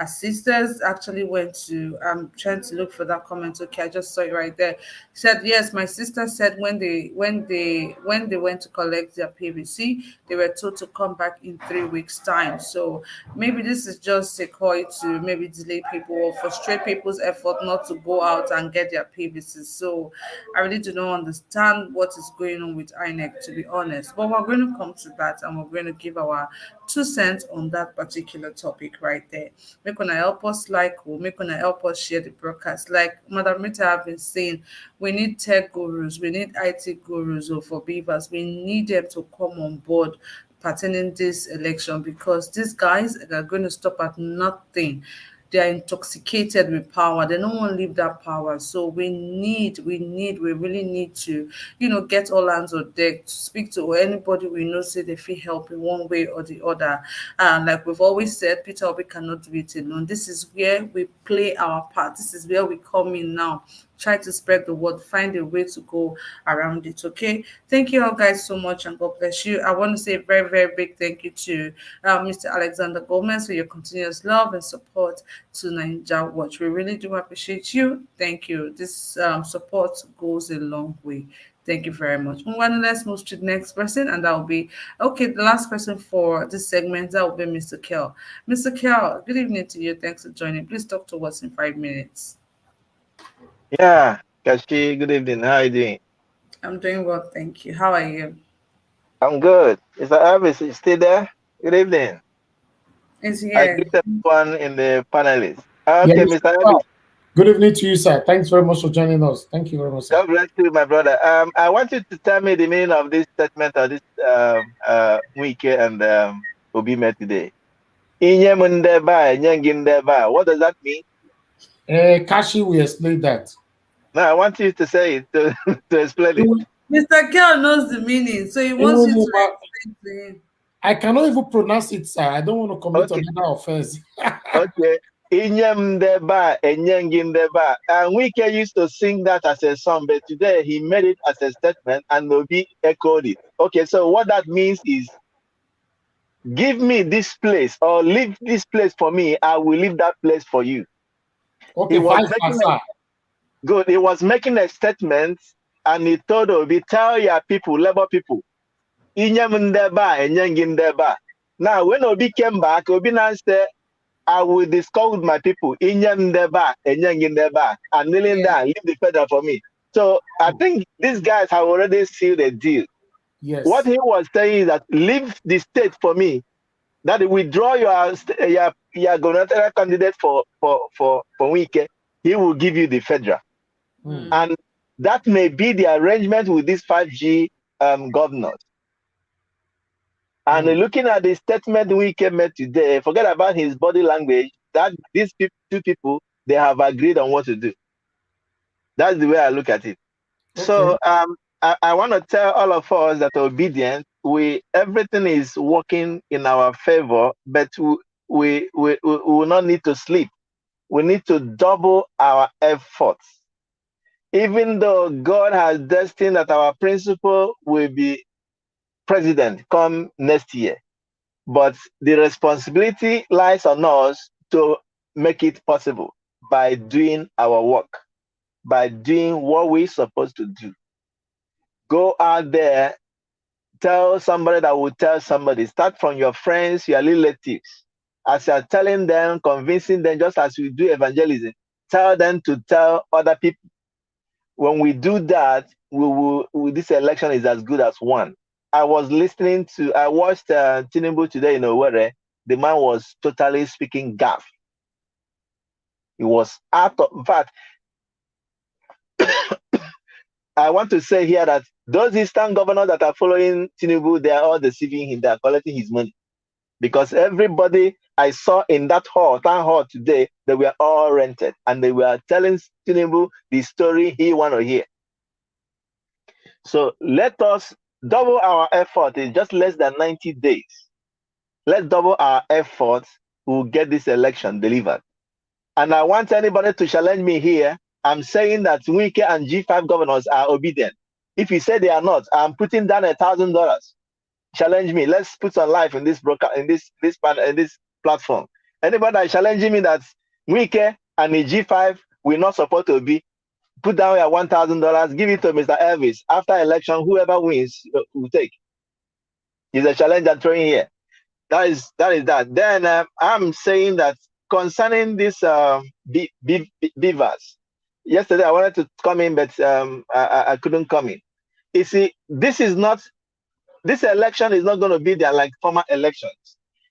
our sisters actually went to, I'm trying to look for that comment. Okay, I just saw it right there. Said yes, my sister said when they went to collect their PVC, they were told to come back in 3 weeks time. So maybe this is just a call to maybe delay people or frustrate people's effort not to go out and get their PVCs. So I really do not understand what is going on with INEC, to be honest, but we're going to come to that, and we're going to give our 2 cents on that particular topic right there. Make una help us make una help us share the broadcast. Like Madam Rita have been saying, we need tech gurus, we need IT gurus for beavers. We need them to come on board pertaining this election, because these guys are going to stop at nothing. They are intoxicated with power. They don't want to leave that power. So we really need to, get all hands on deck to speak to anybody we know, say they feel help in one way or the other. And like we've always said, Peter Obi cannot do it alone. This is where we play our part. This is where we come in now. Try to spread the word, find a way to go around it. Okay. Thank you all guys so much, and God bless you. I want to say a very, very big thank you to Mr. Alexander Gomez for your continuous love and support to Ninja Watch. We really do appreciate you. Thank you. This support goes a long way. Thank you very much. Let's move to the next person, and that will be okay. The last person for this segment, that will be Mr. Kel. Mr. Kel, good evening to you. Thanks for joining. Please talk to us in 5 minutes. Yeah, Kashi, good evening. How are you doing? I'm doing well, thank you. How are you? I'm good. Is Avis still there? Good evening. Is I here. greet everyone in the panelists. Yeah, Okay, Mr. Avis, good evening to you, sir. Thanks very much for joining us. Thank you very much, sir. God bless you, my brother. I want you to tell me the meaning of this statement of this Wike and Obi met today. What does that mean? Kashi will explain that. No, I want you to say it to explain it. Mr. Kel knows the meaning, so he wants you to explain to him. I cannot even pronounce it, sir. I don't want to commit Okay. another offense. Okay. Inyemdeba, Enyengindeba. And Wike used to sing that as a song, but today he made it as a statement and Obi echoed it. Okay, so what that means is give me this place or leave this place for me, I will leave that place for you. Okay, vice versa. Good. He was making a statement and he told Obi, tell your people, labor people, Inyemdeba, Enyengindeba. Now, when Obi came back, Obi now said, I will discuss with my people, Inyemdeba, Enyengindeba, and kneeling down, leave the federal for me. So I think these guys have already sealed a deal. Yes. What he was saying is that leave the state for me, that withdraw your gubernatorial candidate for Wike, he will give you the federal. And that may be the arrangement with these 5G governors. And looking at the statement Wike made today, forget about his body language, that these two people, they have agreed on what to do. That's the way I look at it. Okay. So I want to tell all of us that are obedient, everything is working in our favor, but we will not need to sleep. We need to double our efforts. Even though God has destined that our principal will be president come next year, but the responsibility lies on us to make it possible by doing our work, by doing what we're supposed to do. Go out there, tell somebody that will tell somebody. Start from your friends, your relatives. As you're telling them, convincing them, just as we do evangelism, tell them to tell other people. When we do that, this election is as good as won. I watched Tinubu today in Owerri. The man was totally speaking gaff. He was out of, in fact, I want to say here that those Eastern governors that are following Tinubu, they are all deceiving him. They are collecting his money. Because everybody I saw in that town hall today, they were all rented. And they were telling Tinubu the story he want to hear. So let us double our effort in just less than 90 days. Let's double our efforts to get this election delivered. And I want anybody to challenge me here. I'm saying that Wike and G5 governors are obedient. If you say they are not, I'm putting down $1,000. Challenge me. Let's put some life in this broadcast, in this platform. Anybody challenging me that Wike and the G5 will not support Obi, put down your $1,000, give it to Mr. Elvis. After election, whoever wins will take. It's a challenge I'm throwing here. That is that. Then I'm saying that concerning this beavers. Yesterday I wanted to come in, but I couldn't come in. You see, this election is not going to be there like former elections.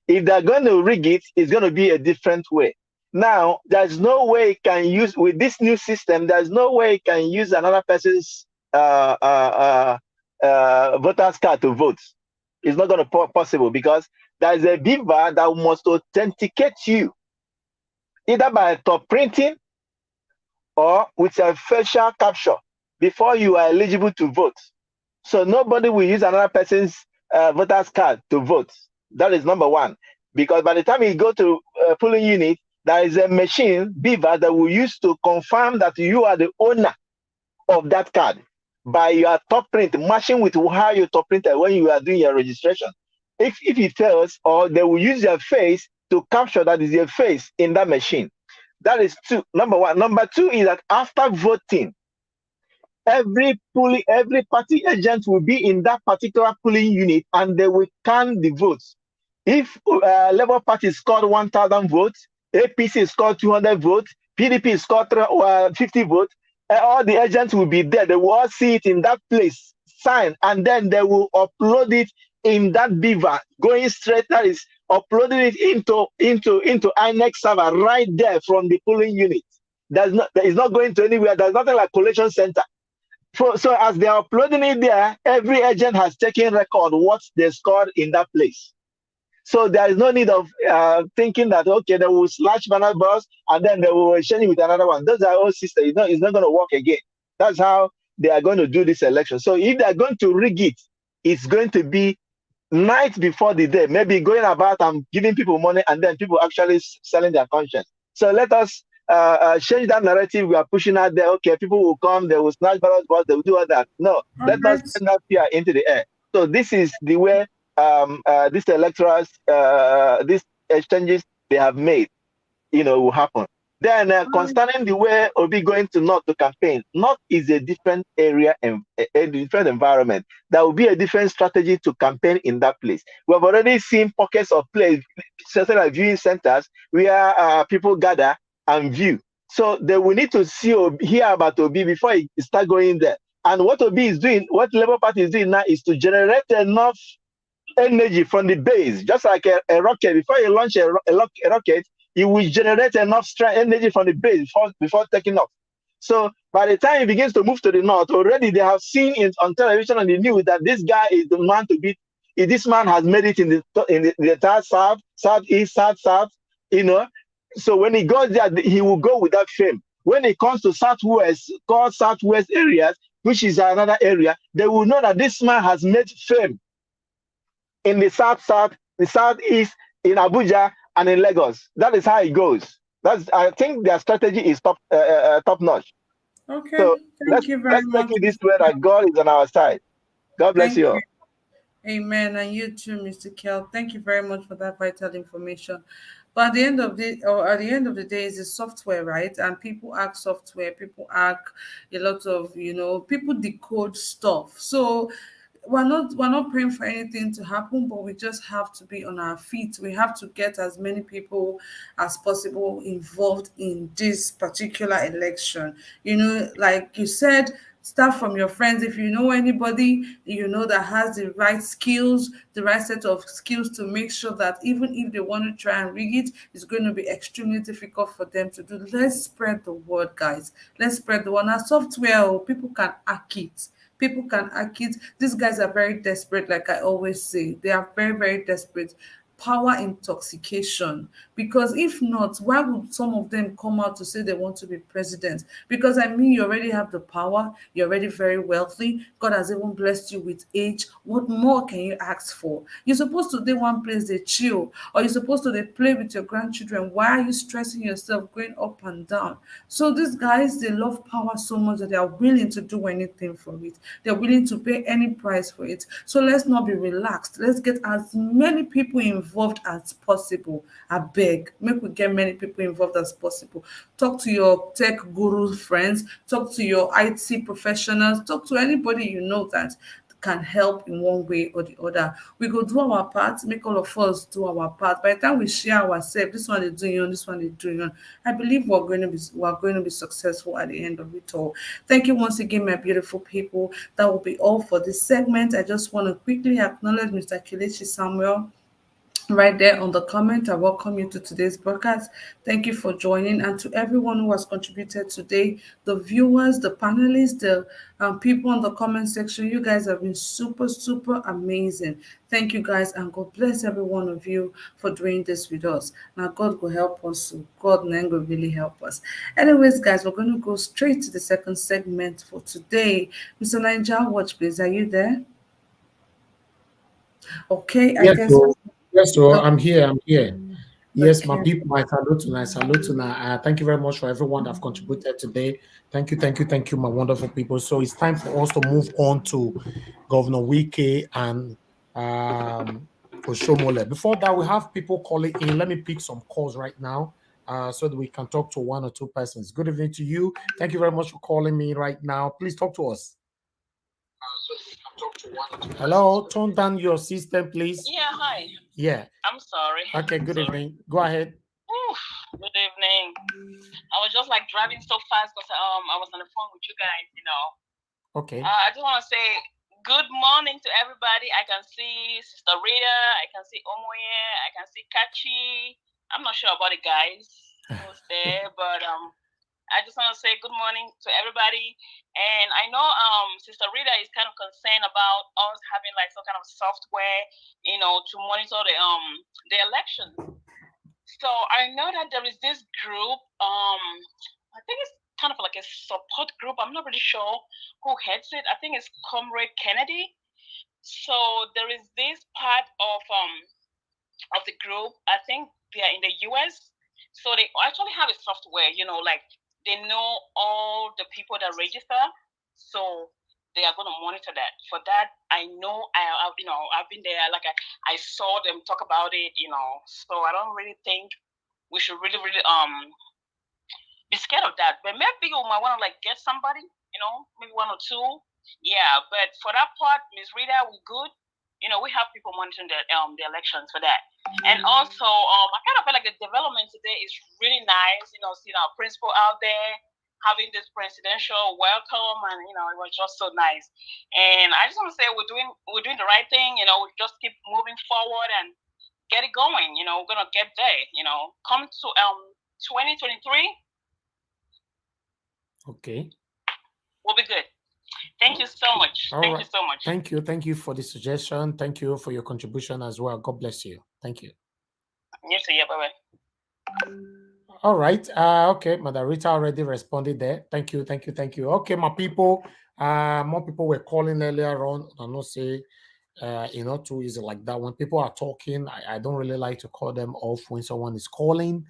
If they're going to rig it, it's going to be a different way. Now, there's no way it can use, with this new system, there's no way it can use another person's voter's card to vote. It's not going to be possible because there's a beaver that must authenticate you, either by top printing or with a facial capture before you are eligible to vote. So nobody will use another person's voter's card to vote. That is number one. Because by the time you go to polling unit, there is a machine, beaver, that will use to confirm that you are the owner of that card by your top print, matching with how you top printed when you are doing your registration. If it fails, or they will use your face to capture that is your face in that machine. That is number one. Number two is that after voting, every party agent will be in that particular polling unit and they will count the votes. If Labour Party scored 1,000 votes, APC scored 200 votes, PDP scored 50 votes, all the agents will be there. They will all see it in that place, sign, and then they will upload it in that beaver, going straight, that is, uploading it into INEC server right there from the polling unit. It's not going to anywhere. There's nothing like collation center. So as they are uploading it there, every agent has taken record what they scored in that place. So there is no need of thinking that, okay, they will slash banner boss and then they will exchange it with another one. Those are all systems. It's not going to work again. That's how they are going to do this election. So if they're going to rig it, it's going to be night before the day, maybe going about and giving people money and then people actually selling their conscience. So let us change that narrative we are pushing out there. Okay, people will come, they will snatch ballot box, they will do all that. No, let us send that fear into the air. So this is the way these electorals, these exchanges they have made, will happen. Then concerning the way Obi going to North to campaign, North is a different area and a different environment. There will be a different strategy to campaign in that place. We have already seen pockets of place, certain like viewing centers where people gather and view. So they will need to hear about Obi before he start going there. And what Obi is doing, what Labour Party is doing now is to generate enough energy from the base, just like a rocket. Before you launch a rocket, you will generate enough energy from the base before taking off. So by the time he begins to move to the north, already they have seen it on television and the news that this guy is the man to beat. This man has made it in the entire south, southeast, south, you know. So when he goes there, he will go with that fame. When it comes to southwest, called southwest areas, which is another area, they will know that this man has made fame in the south, the southeast, in Abuja, and in Lagos. That is how it goes. I think their strategy is top notch. Okay, So thank you very let's take much, it this Mr. way that God is on our side. God bless Thank you you. all. Amen. And you too, Mr. Kel. Thank you very much for that vital information. But at the end of the day, it's a software, right? And people hack software, people hack a lot of, people decode stuff. So we're not praying for anything to happen, but we just have to be on our feet. We have to get as many people as possible involved in this particular election. Like you said, start from your friends. If you know anybody that has the right skills, the right set of skills to make sure that even if they want to try and rig it, it's going to be extremely difficult for them to do. Let's spread the word, guys. Let's spread the word. Now, software, people can hack it. People can hack it. These guys are very desperate, like I always say. They are very, very desperate. Power intoxication. Because if not, why would some of them come out to say they want to be president? Because I mean, you already have the power, you're already very wealthy, God has even blessed you with age. What more can you ask for? You're supposed to do one place, they chill, or you're supposed to they play with your grandchildren. Why are you stressing yourself going up and down? So these guys, they love power so much that they are willing to do anything for it. They're willing to pay any price for it. So let's not be relaxed. Let's get as many people involved as possible. I beg, make we get many people involved as possible. Talk to your tech guru friends, talk to your IT professionals, talk to anybody you know that can help in one way or the other. We go do our part, make all of us do our part. By the time we share ourselves, this one is doing on, this one is doing on. I believe we're going to be successful at the end of it all. Thank you once again, my beautiful people. That will be all for this segment. I just want to quickly acknowledge Mr. Kelechi Samuel right there on the comment. I welcome you to today's broadcast. Thank you for joining, and to everyone who has contributed today, the viewers, the panelists, the people in the comment section. You guys have been super, super amazing. Thank you guys, and God bless every one of you for doing this with us. Now, God will help us. So God will really help us. Anyways, guys, we're going to go straight to the second segment for today. Mr. Ninja, watch, please. Are you there? Okay, I Yes, guess. so yes, so No, I'm here. I'm here. Yes, my okay. people, my salute tonight. Salute tonight. Thank you very much for everyone that have contributed today. Thank you, thank you, thank you, my wonderful people. So it's time for us to move on to Governor Wike and Oshomole. Before that, we have people calling in. Let me pick some calls right now so that we can talk to one or two persons. Good evening to you. Thank you very much for calling me right now. Please talk to us. Hello, turn down your system, please. Yeah, hi. Yeah. I'm sorry. Okay, good Sorry. evening. Go ahead. Oof, good evening. I was just like driving so fast because I was on the phone with you guys. Okay. I just want to say good morning to everybody. I can see Sister Rita. I can see Omoye. I can see Kachi. I'm not sure about the guys who's there, but I just want to say good morning to everybody. And I know Sister Rita is kind of concerned about us having like some kind of software, to monitor the elections. So I know that there is this group. I think it's kind of like a support group. I'm not really sure who heads it. I think it's Comrade Kennedy. So there is this part of the group. I think they are in the US. So they actually have a software, like they know all the people that register. So they are going to monitor that. For that, I know I've been there. Like I saw them talk about it. So I don't really think we should really, really be scared of that. But maybe we might want to like get somebody, maybe one or two. Yeah, but for that part, Miss Rita, we good. We have people monitoring the elections for that. And also, I kind of feel like the development today is really nice. Seeing our principal out there having this presidential welcome, and it was just so nice. And I just want to say we're doing the right thing. We just keep moving forward and get it going. We're gonna get there. Come to 2023. Okay. We'll be good. Thank you so much. All Thank right. you so much. Thank you. Thank you for the suggestion. Thank you for your contribution as well. God bless you. Thank you. Yes, sir. Yeah, bye-bye. All right. Okay, Mother Rita already responded there. Thank you, thank you, thank you. Okay, my people. More people were calling earlier on. I not say too easy like that. When people are talking, I don't really like to call them off when someone is calling.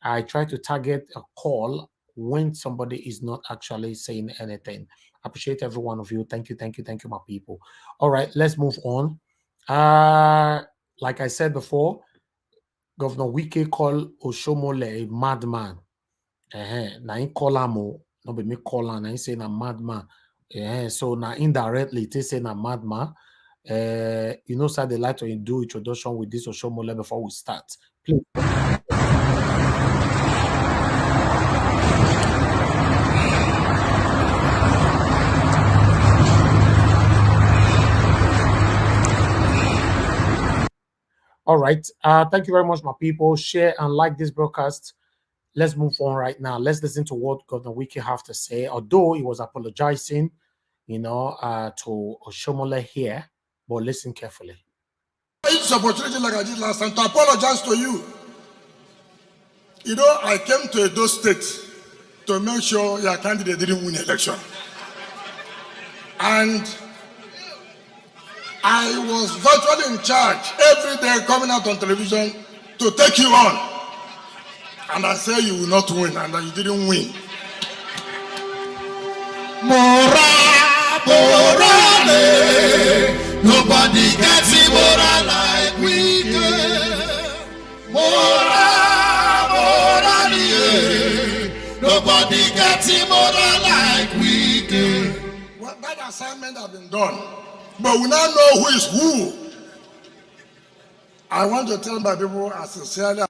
I try to target a call when somebody is not actually saying anything. Appreciate every one of you. Thank you, thank you, thank you, my people. All right, let's move on. Like I said before, Governor Wike called Oshomole a madman. Now he call him, no be me call him. Now he say na madman. So now indirectly they say na madman. Sir, they like to do introduction with this Oshomole before we start. Please. All right. Thank you very much, my people. Share and like this broadcast. Let's move on right now. Let's listen to what Governor Wike have to say. Although he was apologizing, to Oshomole here, but listen carefully. It's opportunity like I did last time to apologize to you. I came to Edo State to make sure your candidate didn't win the election. And I was virtually in charge every day coming out on television to take you on. And I say you will not win and that you didn't win. Nobody gets it more like we do. Nobody gets it more like we do. Well, that assignment has been done. But we now know who is who. I want to tell my people as sincerely.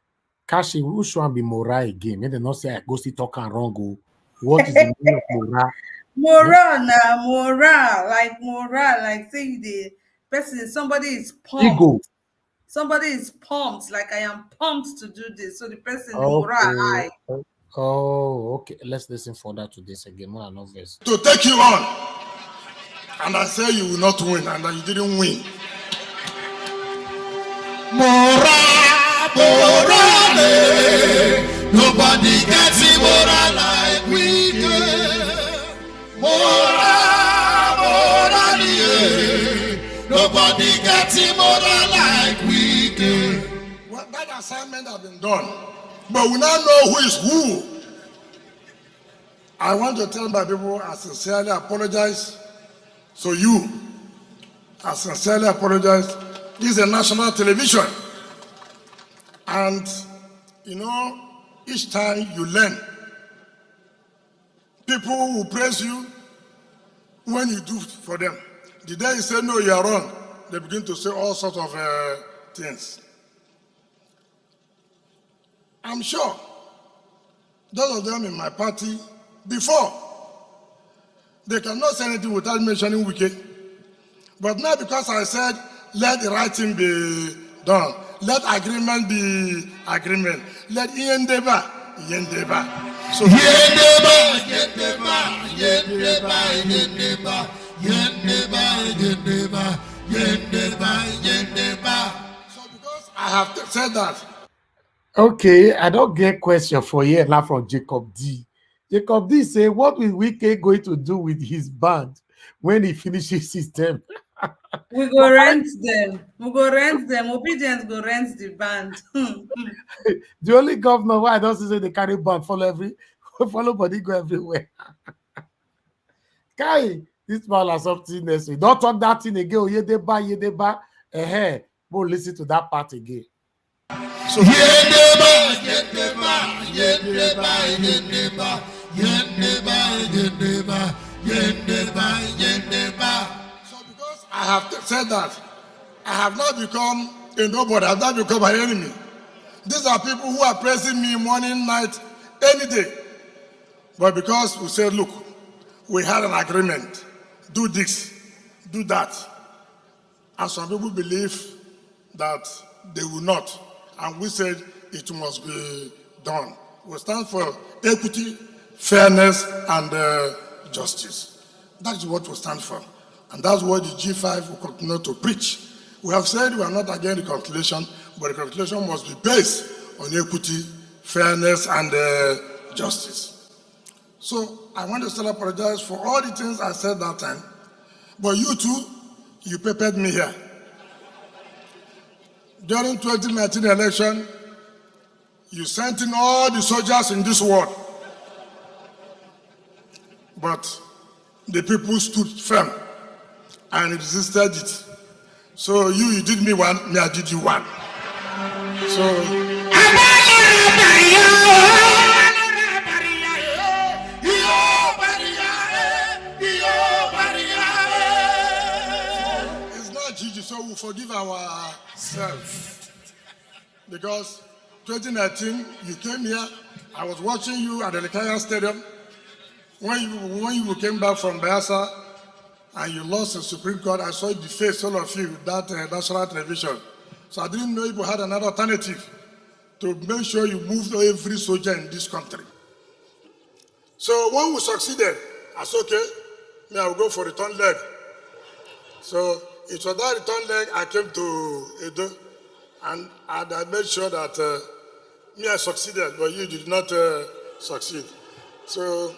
Kashi, who should be Mora again? May they not say I go see talk and wrong. What is the meaning of Mora? Moral, like say the person, somebody is pumped. Ego. Somebody is pumped, like I am pumped to do this. So the person, the Okay. moral high. Oh, okay. Let's listen for that to this again. More than verse. To take you on. And I say you will not win and that you didn't win. Nobody gets it more like we do. Nobody gets it more like we do. Well, that assignment has been done. But we now know who is who. I want to tell my people I sincerely apologize. So you, I sincerely apologize. This is a national television. And, each time you learn, people will praise you when you do for them. The day you say, no, you are wrong, they begin to say all sorts of things. I'm sure those of them in my party, before, they cannot say anything without mentioning Wike. But now because I said, let the right thing be done, let agreement be agreement, let Yendeba. So So because I have said that. Okay, I don't get question for here now from Jacob D. Jacob D say, what will Wike going to do with his band when he finishes his term? We go rent them. Obedience go rent the band. The only governor why I don't say they carry band follow body go everywhere. Kai, this man has something else. Don't talk that thing again. Yedeba. We'll listen to that part again. So So because I have said that, I have not become a nobody, I have not become an enemy. These are people who are praising me morning, night, any day. But because we said, look, we had an agreement, do this, do that. And some people believe that they will not. And we said it must be done. We stand for equity, fairness, and justice. That is what we stand for. And that's what the G5 will continue to preach. We have said we are not against reconciliation, but reconciliation must be based on equity, fairness, and justice. So I want to still apologize for all the things I said that time. But you too, you prepared me here. During 2019 election, you sent in all the soldiers in this world. But the people stood firm and resisted it. So you did me one, me I did you one. So it's not Gigi, so we forgive ourselves. Because 2019, you came here, I was watching you at the Lekaya Stadium. When you came back from Bayelsa and you lost the Supreme Court, I saw the face, all of you, that national television. So I didn't know you had another alternative to make sure you moved every soldier in this country. So when we succeeded, I said, okay, I will go for return leg. So it was that return leg I came to Edo, and I made sure that I succeeded, but you did not succeed. So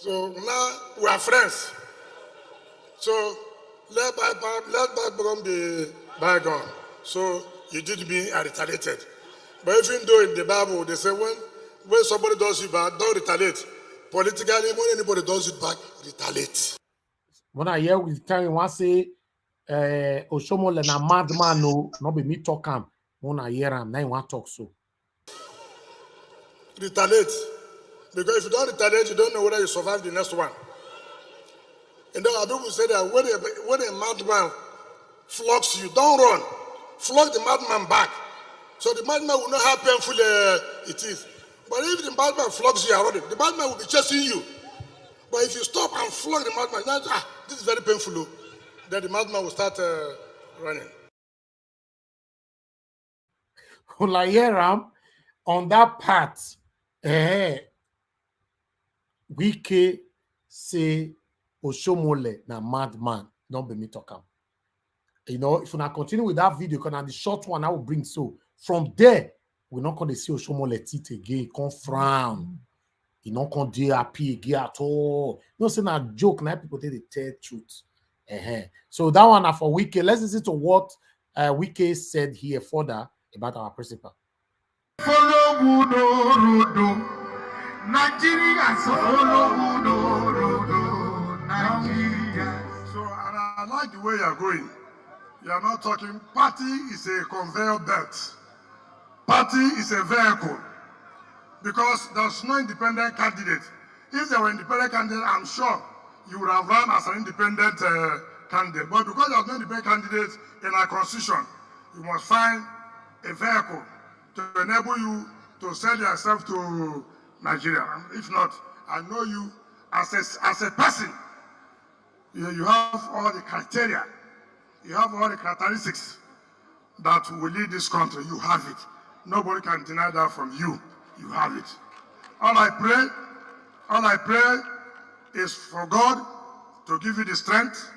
now we are friends. So let bygone be bygone. So you did me, I retaliated. But even though in the Bible they say when somebody does you bad, don't retaliate. Politically, when anybody does it back, retaliate. When I hear with time, one say Oshomole na madman, no, not be me talk him. When I hear him, now you want talk so. Retaliate. Because if you don't retaliate, you don't know whether you survive the next one. And then people say that when a madman flogs you, don't run. Flog the madman back. So the madman will know how painful it is. But if the madman flogs you already, the madman will be chasing you. But if you stop and flog the madman, this is very painful. Then the madman will start running. When I hear him on that part, Wike say Oshomole na madman, don't be me talk him. You know, if we continue with that video, because the short one I will bring so from there, we're not going to see Oshomole teeth again, come frown. You not going to happy again at all. You know, saying a joke, now people tell the truth. So that one for Wike. Let's listen to what Wike said here further about our principal. Follow Nigeria, Nigeria. So, and I like the way you are going. You are not talking. Party is a conveyor belt. Party is a vehicle. Because there's no independent candidate. If there were independent candidate, I'm sure you would have run as an independent candidate. But because there's no independent candidate in our constitution, you must find a vehicle to enable you to sell yourself to Nigeria. If not, I know you as a person. You have all the criteria. You have all the characteristics that will lead this country. You have it. Nobody can deny that from you. You have it. All I pray is for God to give you the strength,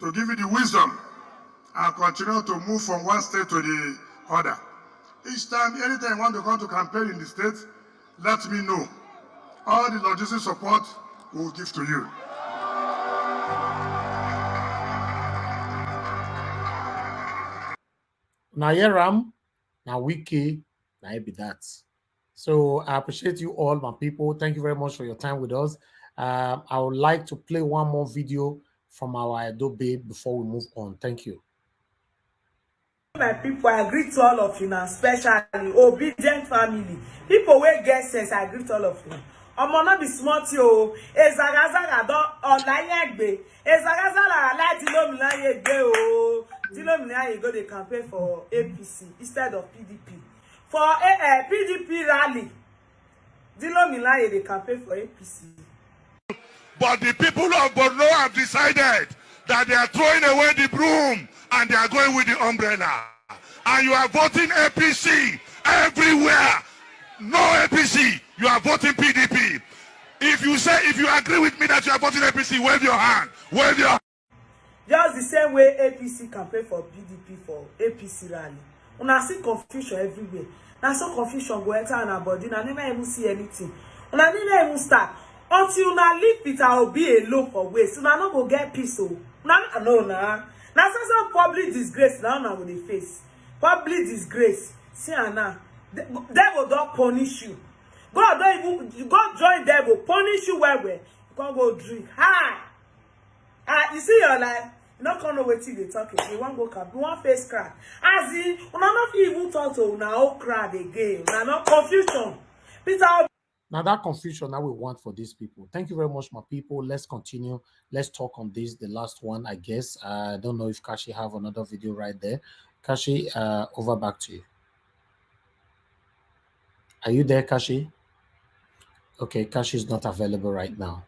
to give you the wisdom, and continue to move from one state to the other. Each time, anytime you want to come to campaign in the state, let me know. All the logistic support we will give to you. Now Yeram, now Wike, now be that. So I appreciate you all, my people. Thank you very much for your time with us. I would like to play one more video from our Adobe before we move on. Thank you. My people, I greet all of you now, especially obedient family. People wey get sense, I greet all of you. Omo no be smart yo. Ezagazaga don online egbe. Ezagazaga like Dilomina yegbe o. Dilomina ye go dey campaign for APC instead of PDP. For PDP rally, Dilomina ye dey campaign for APC. But the people of Borno have decided that they are throwing away the broom and they are going with the umbrella. And you are voting APC everywhere. No APC. You are voting PDP. If If you agree with me that you are voting APC, wave your hand. Wave your hand. Just the same way APC campaign for PDP for APC rally. Una see confusion everywhere. Now so confusion go enter on our body. Una never even see anything. Una never even start. Until una leave Peter Obi alone for waste. Una no go get peace. Una no na. Now some public disgrace now una go dey face. Public disgrace. See now. Devil don't punish you. God don't even God join devil punish you well. You can't go drink. Hi. You see your life. You not gonna wait till they talk again. You want go cap, you want face crack. As in, una not even talk to una whole crowd again. Una not confusion. Peter. Now that confusion now we want for these people. Thank you very much, my people. Let's continue. Let's talk on this. The last one, I guess. I don't know if Kashi have another video right there. Kashi, over back to you. Are you there, Kashi? Okay, Kashi is not available right now.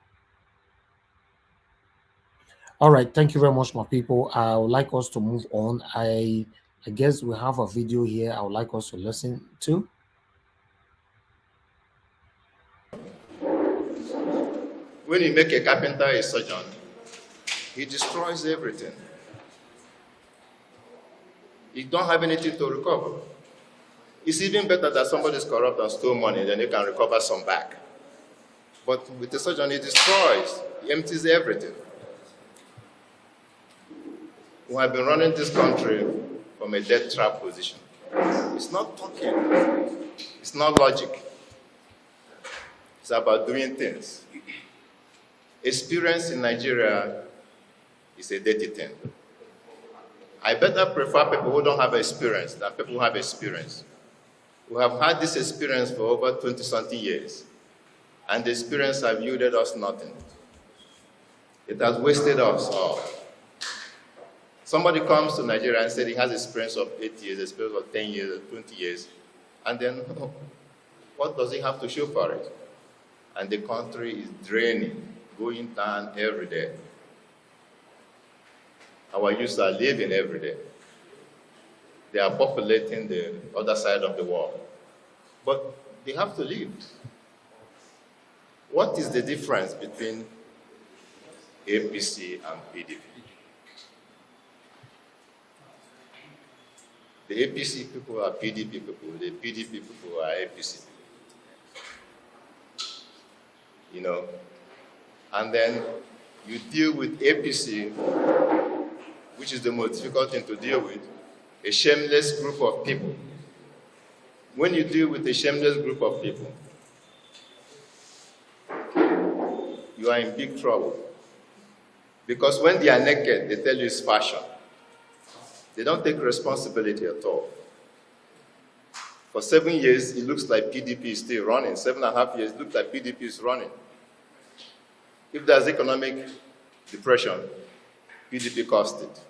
All right, thank you very much, my people. I would like us to move on. I guess we have a video here I would like us to listen to. When you make a carpenter a surgeon, he destroys everything. You don't have anything to recover. It's even better that somebody is corrupt and stole money, then you can recover some back. But with the surgeon, he destroys, he empties everything. We have been running this country from a death trap position. It's not talking, it's not logic. It's about doing things. Experience in Nigeria is a dirty thing. I better prefer people who don't have experience than people who have experience. We have had this experience for over 20-something years, and the experience has yielded us nothing. It has wasted us all. Somebody comes to Nigeria and said he has experience of 8 years, experience of 10 years, 20 years, and then what does he have to show for it? And the country is draining, going down every day. Our youths are living every day. They are populating the other side of the world. But they have to live. What is the difference between APC and PDP? The APC people are PDP people, the PDP people are APC people. You know? And then you deal with APC, which is the most difficult thing to deal with, a shameless group of people. When you deal with a shameless group of people, you are in big trouble. Because when they are naked, they tell you it's fashion. They don't take responsibility at all. For 7 years, it looks like PDP is still running. 7.5 years, it looks like PDP is running. If there's economic depression, PDP caused it.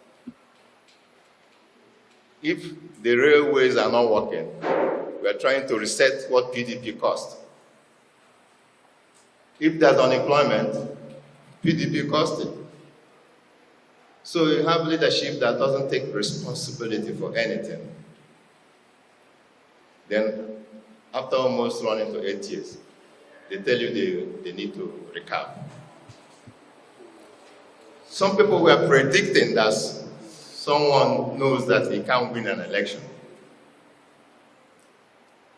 If the railways are not working, we are trying to reset what PDP cost. If there's unemployment, PDP caused it. So you have leadership that doesn't take responsibility for anything. Then, after almost running to 8 years, they tell you they need to recap. Some people were predicting that someone knows that he can't win an election.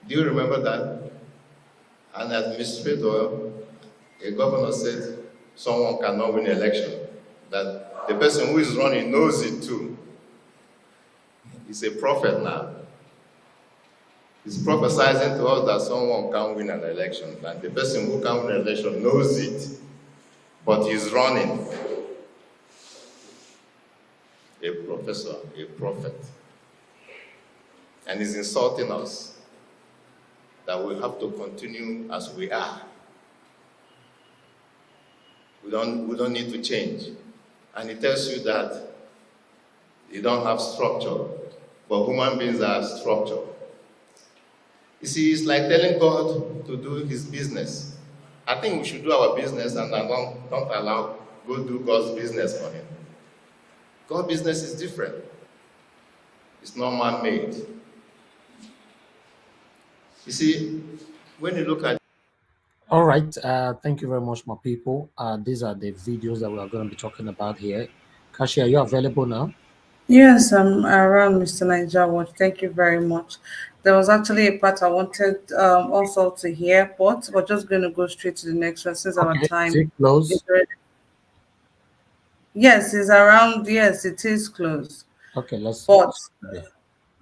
Do you remember that? An administrator, a governor said someone cannot win an election, that the person who is running knows it too. He's a prophet now. He's prophesizing to us that someone can win an election, and the person who can win an election knows it, but he's running. A professor, a prophet. And he's insulting us that we have to continue as we are. We don't need to change. And he tells you that you don't have structure, but human beings are structure. You see, it's like telling God to do his business. I think we should do our business and don't allow God do God's business for him. God's business is different. It's not man-made. You see, when you look at... All right. Thank you very much, my people. These are the videos that we are going to be talking about here. Kashi, are you available now? Yes, I'm around, Mr. Niger Watch. Thank you very much. There was actually a part I wanted also to hear, but we're just going to go straight to the next one since our Okay. Is time it close? is already. Yes, it's around. Yes, it is close. Okay, let's. But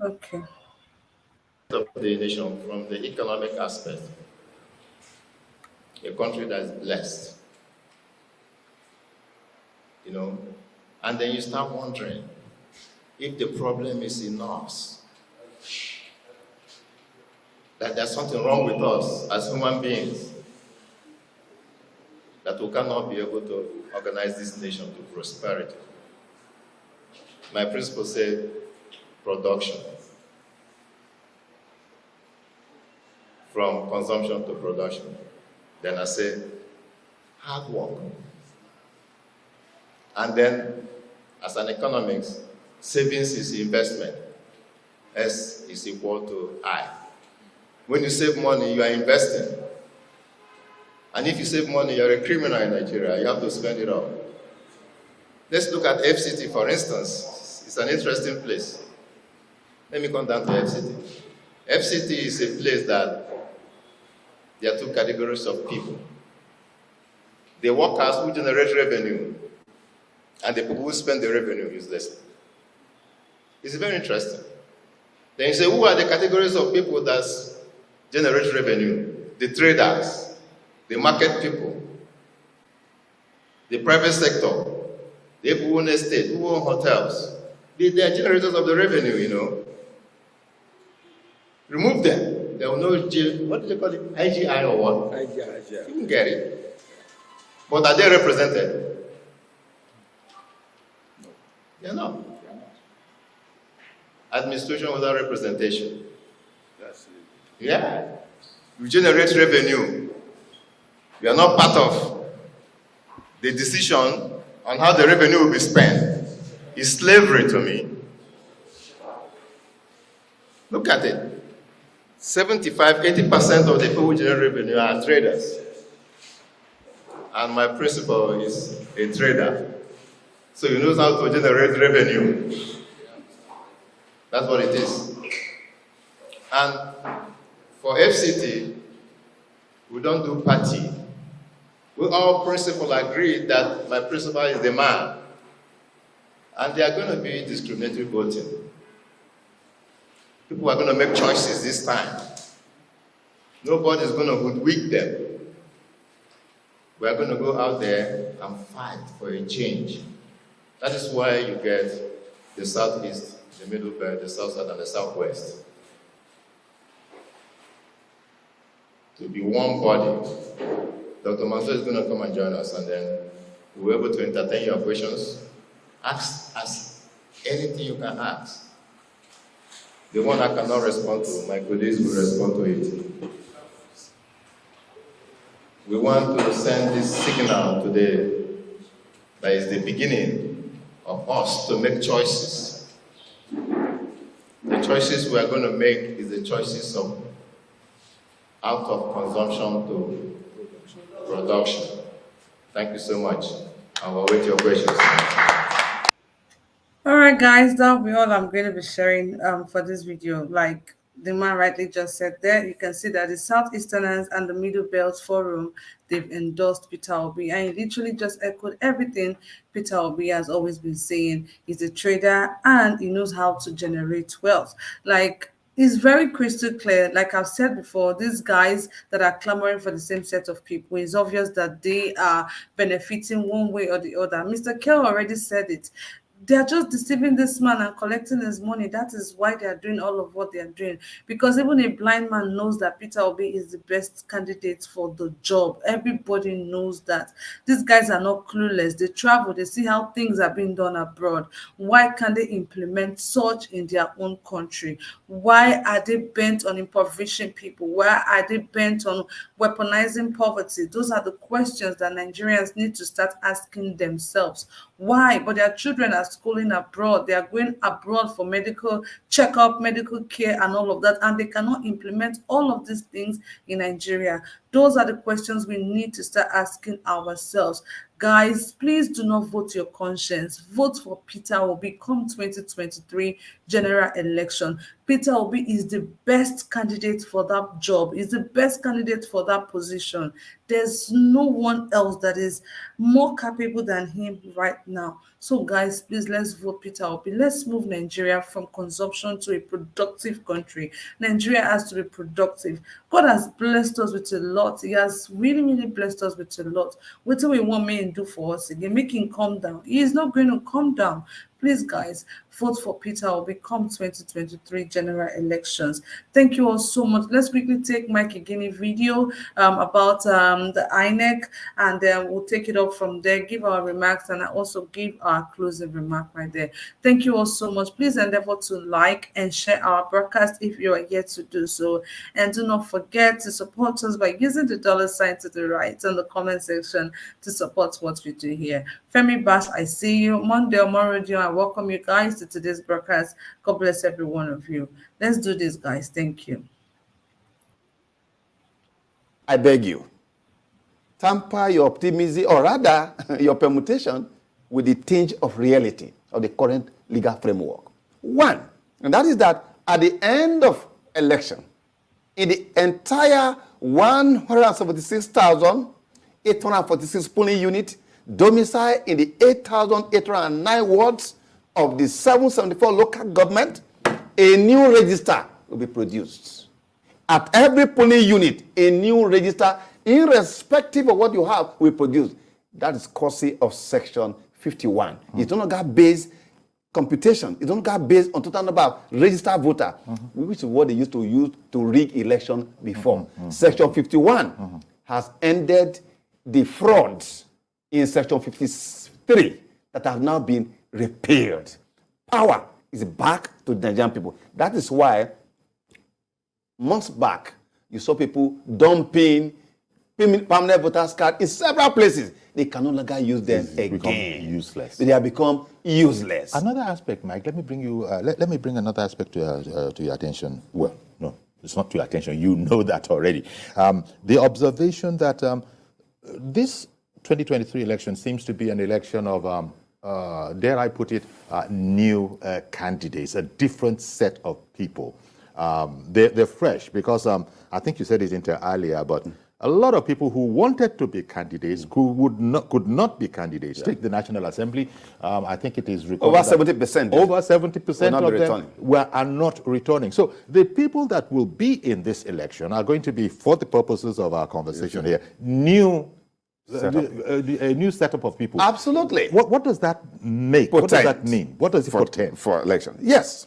okay. Of the nation from the economic aspect, a country that is blessed, you know, and then you start wondering if the problem is in us, that there's something wrong with us as human beings, that we cannot be able to organize this nation to prosperity. My principle said production, from consumption to production. Then I say hard work. And then, as an economics, savings is investment. S is equal to I. When you save money, you are investing. And if you save money, you're a criminal in Nigeria. You have to spend it all. Let's look at FCT, for instance. It's an interesting place. Let me come down to FCT. FCT is a place that there are two categories of people. The workers who generate revenue and the people who spend the revenue uselessly. It's very interesting. Then you say, who are the categories of people that generate revenue? The traders, the market people, the private sector, the people who own estate, who own hotels. They are generators of the revenue, you know. Remove them. There will no, what do they call it? IGI or what? IGI, yeah. You can get it. But are they represented? No. They're not. Administration without representation. That's it. Yeah. You generate revenue. You are not part of the decision on how the revenue will be spent. It's slavery to me. Look at it. 75–80% of the people who generate revenue are traders. And my principal is a trader. So he knows how to generate revenue. That's what it is. And for FCT, we don't do party. We all principal agree that my principal is the man. And they are going to be discriminatory voting. People are going to make choices this time. Nobody is going to hoodwink them. We are going to go out there and fight for a change. That is why you get the Southeast, the Middle Belt, the South South, and the Southwest to be one body. Dr. Mansour is going to come and join us, and then we'll be able to entertain your questions. Ask anything you can ask. The one I cannot respond to, my colleagues will respond to it. We want to send this signal today that is the beginning of us to make choices. The choices we are going to make is the choices of out of consumption to production. Thank you so much. I will wait your questions. All right, guys, that'll be all I'm going to be sharing for this video. Like the man rightly just said there, you can see that the Southeasterners and the Middle Belt Forum, they've endorsed Peter Obi, and he literally just echoed everything Peter Obi has always been saying. He's a trader and he knows how to generate wealth. Like, it's very crystal clear. Like I've said before, these guys that are clamoring for the same set of people, it's obvious that they are benefiting one way or the other. Mr. Kell already said it. They are just deceiving this man and collecting his money. That is why they are doing all of what they are doing. Because even a blind man knows that Peter Obi is the best candidate for the job. Everybody knows that. These guys are not clueless. They travel, they see how things are being done abroad. Why can't they implement such in their own country? Why are they bent on impoverishing people? Why are they bent on weaponizing poverty? Those are the questions that Nigerians need to start asking themselves. Why? But their children are schooling abroad. They are going abroad for medical checkup, medical care, and all of that. And they cannot implement all of these things in Nigeria. Those are the questions we need to start asking ourselves. Guys, please do not vote your conscience. Vote for Peter Obi come 2023 general election. Peter Obi is the best candidate for that job, is the best candidate for that position. There's no one else that is more capable than him right now. So guys, please, let's vote Peter Obi. Let's move Nigeria from consumption to a productive country. Nigeria has to be productive. God has blessed us with a lot. He has really, really blessed us with a lot. What do we want men do for us again? Make him calm down. He is not going to calm down. Please, guys, vote for Peter Obi come 2023 general elections. Thank you all so much. Let's quickly take Mike Igini video about the INEC, and then we'll take it up from there, give our remarks, and also give our closing remark right there. Thank you all so much. Please endeavor to like and share our broadcast if you are yet to do so. And do not forget to support us by using the $ to the right in the comment section to support what we do here. Femi Bash, I see you. Monday Radio, I welcome you guys to today's broadcast. God bless every one of you. Let's do this, guys. Thank you. I beg you, tamper your optimism, or rather your permutation, with the tinge of reality of the current legal framework. One, and that is that at the end of election, in the entire 176,846 polling unit domicile in the 8,809 wards of the 774 local government, a new register will be produced. At every polling unit, a new register, irrespective of what you have, will produce. That is courtesy of Section 51. It's no longer based computation. It's no longer based on total number of registered voter, which is what they used to use to rig election before. Section 51 has ended the frauds in Section 53 that have now been repealed. Power is back to the Nigerian people. That is why months back, you saw people dumping permanent voters card in several places. They can no longer use them again. Useless. They have become useless. Another aspect, Mike. Let me bring you. Let me bring another aspect to your attention. Well, no, it's not to your attention. You know that already. The observation that this 2023 election seems to be an election of, dare I put it, new candidates, a different set of people. They're fresh because I think you said it earlier, but a lot of people who wanted to be candidates could not be candidates. Yeah. Take the National Assembly. I think it is over 70%. Over 70% of them are not returning. So the people that will be in this election are going to be, for the purposes of our conversation here, a new setup of people. Absolutely. What does that make? What does that mean? What does it portend for election? Yes.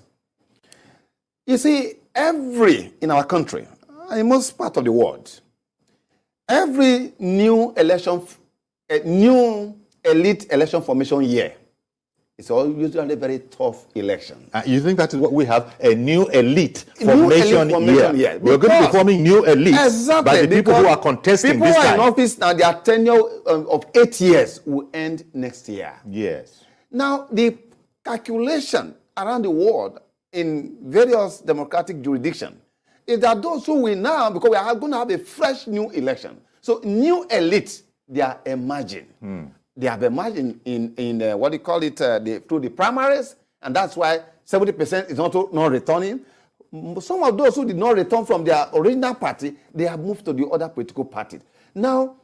You see, in our country, in most part of the world, every new elite election formation year, it's usually a very tough election. You think that is what we have, a new elite formation year? We're going to be forming new elites. Exactly. By the people who are contesting this time. People who are in office now, their tenure of 8 years will end next year. Yes. Now, the calculation around the world in various democratic jurisdictions is that those who will now, because we are going to have a fresh new election. So new elites, they are emerging. They have emerged in what do you call it, through the primaries, and that's why 70% is not returning. Some of those who did not return from their original party, they have moved to the other political parties. Now,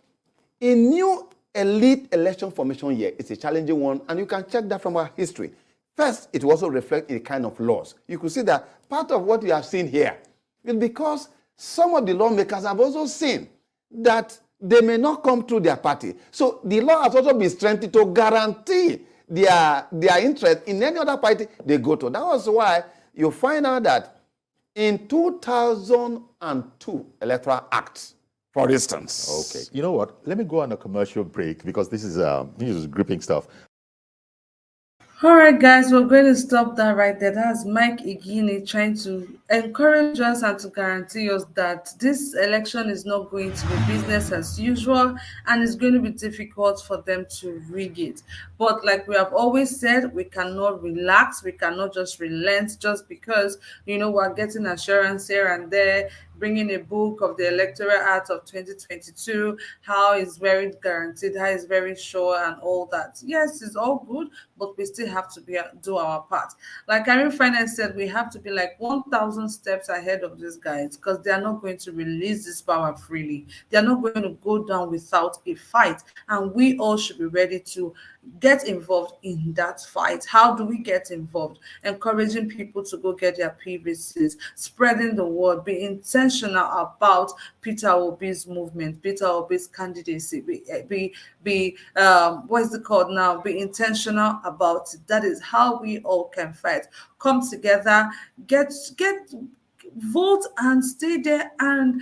a new elite election formation year is a challenging one, and you can check that from our history. First, it will also reflect a kind of laws. You could see that part of what you have seen here is because some of the lawmakers have also seen that they may not come through their party. So the law has also been strengthened to guarantee their interest in any other party they go to. That was why you find out that in 2002 Electoral Act, for instance. Okay. You know what? Let me go on a commercial break because this is gripping stuff. All right, guys, we're going to stop that right there. That's Mike Igini trying to encourage us and to guarantee us that this election is not going to be business as usual, and it's going to be difficult for them to rig it. But like we have always said, we cannot relax, we cannot just relent just because, we're getting assurance here and there, bringing a book of the Electoral Act of 2022, how it's very guaranteed, how it's very sure, and all that. Yes, it's all good, but we still have to do our part. Like Karen Finance said, we have to be like 1,000 steps ahead of these guys because they are not going to release this power freely. They are not going to go down without a fight, and we all should be ready to get involved in that fight. How do we get involved? Encouraging people to go get their PVCs, spreading the word, be intentional about Peter Obi's movement, Peter Obi's candidacy, what's it called now? Be intentional about it. That is how we all can fight. Come together, get vote and stay there, and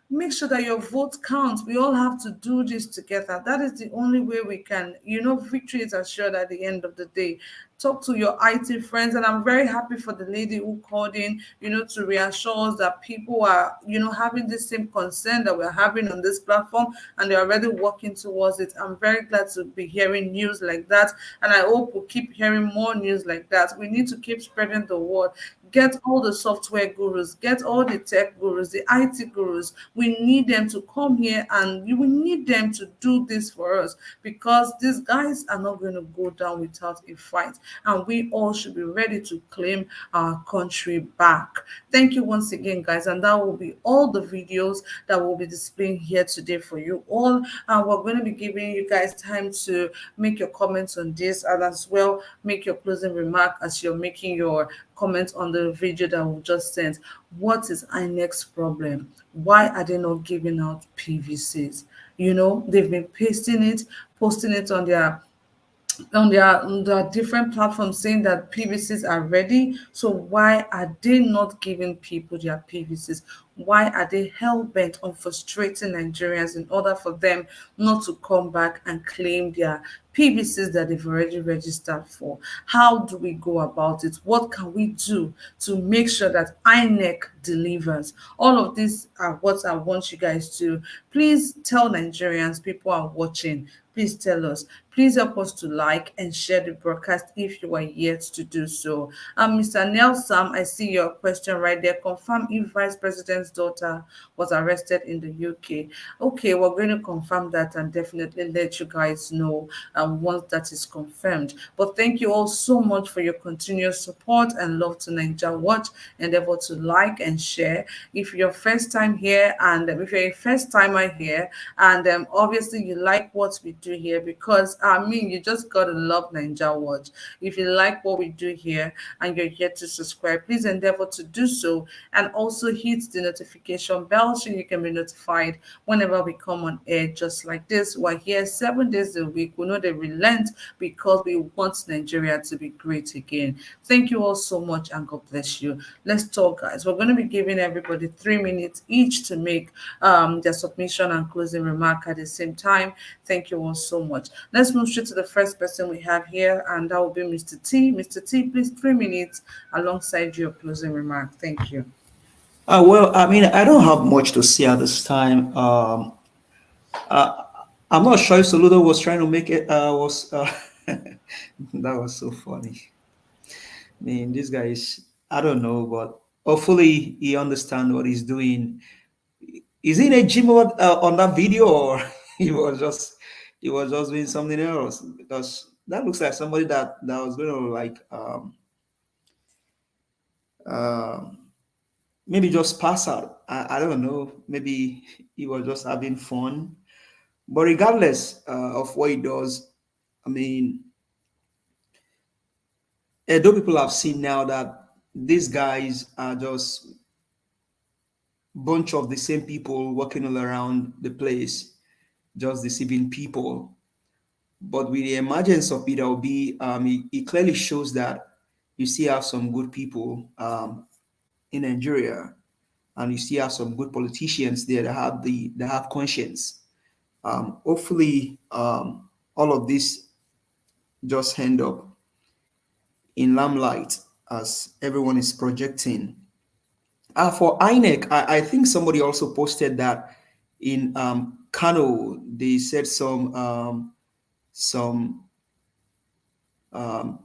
make sure that your vote counts. We all have to do this together. That is the only way we can, victory is assured at the end of the day. Talk to your IT friends, and I'm very happy for the lady who called in, to reassure us that people are, having the same concern that we're having on this platform, and they're already working towards it. I'm very glad to be hearing news like that, and I hope we'll keep hearing more news like that. We need to keep spreading the word. Get all the software gurus, get all the tech gurus, the IT gurus. We need them to come here, and we need them to do this for us, because these guys are not going to go down without a fight, and we all should be ready to claim our country back. Thank you once again, guys, and that will be all the videos that we'll be displaying here today for you all. We're going to be giving you guys time to make your comments on this, and as well make your closing remark as you're making your comment on the video that we just sent. What is INEC's problem? Why are they not giving out PVCs? They've been posting it on their different platforms saying that PVCs are ready. So why are they not giving people their PVCs? Why are they hell-bent on frustrating Nigerians in order for them not to come back and claim their PVCs that they've already registered for? How do we go about it? What can we do to make sure that INEC delivers? All of these are what I want you guys to please tell Nigerians. People are watching. Please tell us. Please help us to like and share the broadcast if you are yet to do so. Mr. Nelson, I see your question right there. Confirm if Vice President's daughter was arrested in the UK. Okay, we're going to confirm that and definitely let you guys know once that is confirmed. But thank you all so much for your continuous support and love to Naija Watch. Endeavor to like and share. If you're first time here, and if you're a first timer here, and obviously you like what we do here, because you just gotta love Naija Watch. If you like what we do here and you're yet to subscribe, please endeavor to do so, and also hit the notification bell so you can be notified whenever we come on air just like this. We're here 7 days a week. We know they relent because we want Nigeria to be great again. Thank you all so much, and God bless you. Let's talk, guys. We're going to be giving everybody 3 minutes each to make their submission and closing remark at the same time. Thank you all so much. Let's move straight to the first person we have here, and that will be Mr. T. Mr. T, please, 3 minutes alongside your closing remark. Thank you. Well, I don't have much to say at this time. I'm not sure if Soludo was trying to make it. That was so funny. This guy is, I don't know, but hopefully he understands what he's doing. Is he in a gym on that video, or he was just doing something else? Because that looks like somebody that was going to maybe just pass out. I don't know. Maybe he was just having fun. But regardless of what he does, though people have seen now that these guys are just bunch of the same people working all around the place, just deceiving people. But with the emergence of Peter Obi, it clearly shows that you still have some good people in Nigeria, and you still have some good politicians there that have conscience. Hopefully, all of this just end up in limelight as everyone is projecting. For INEC, I think somebody also posted that in Kano, they said some um,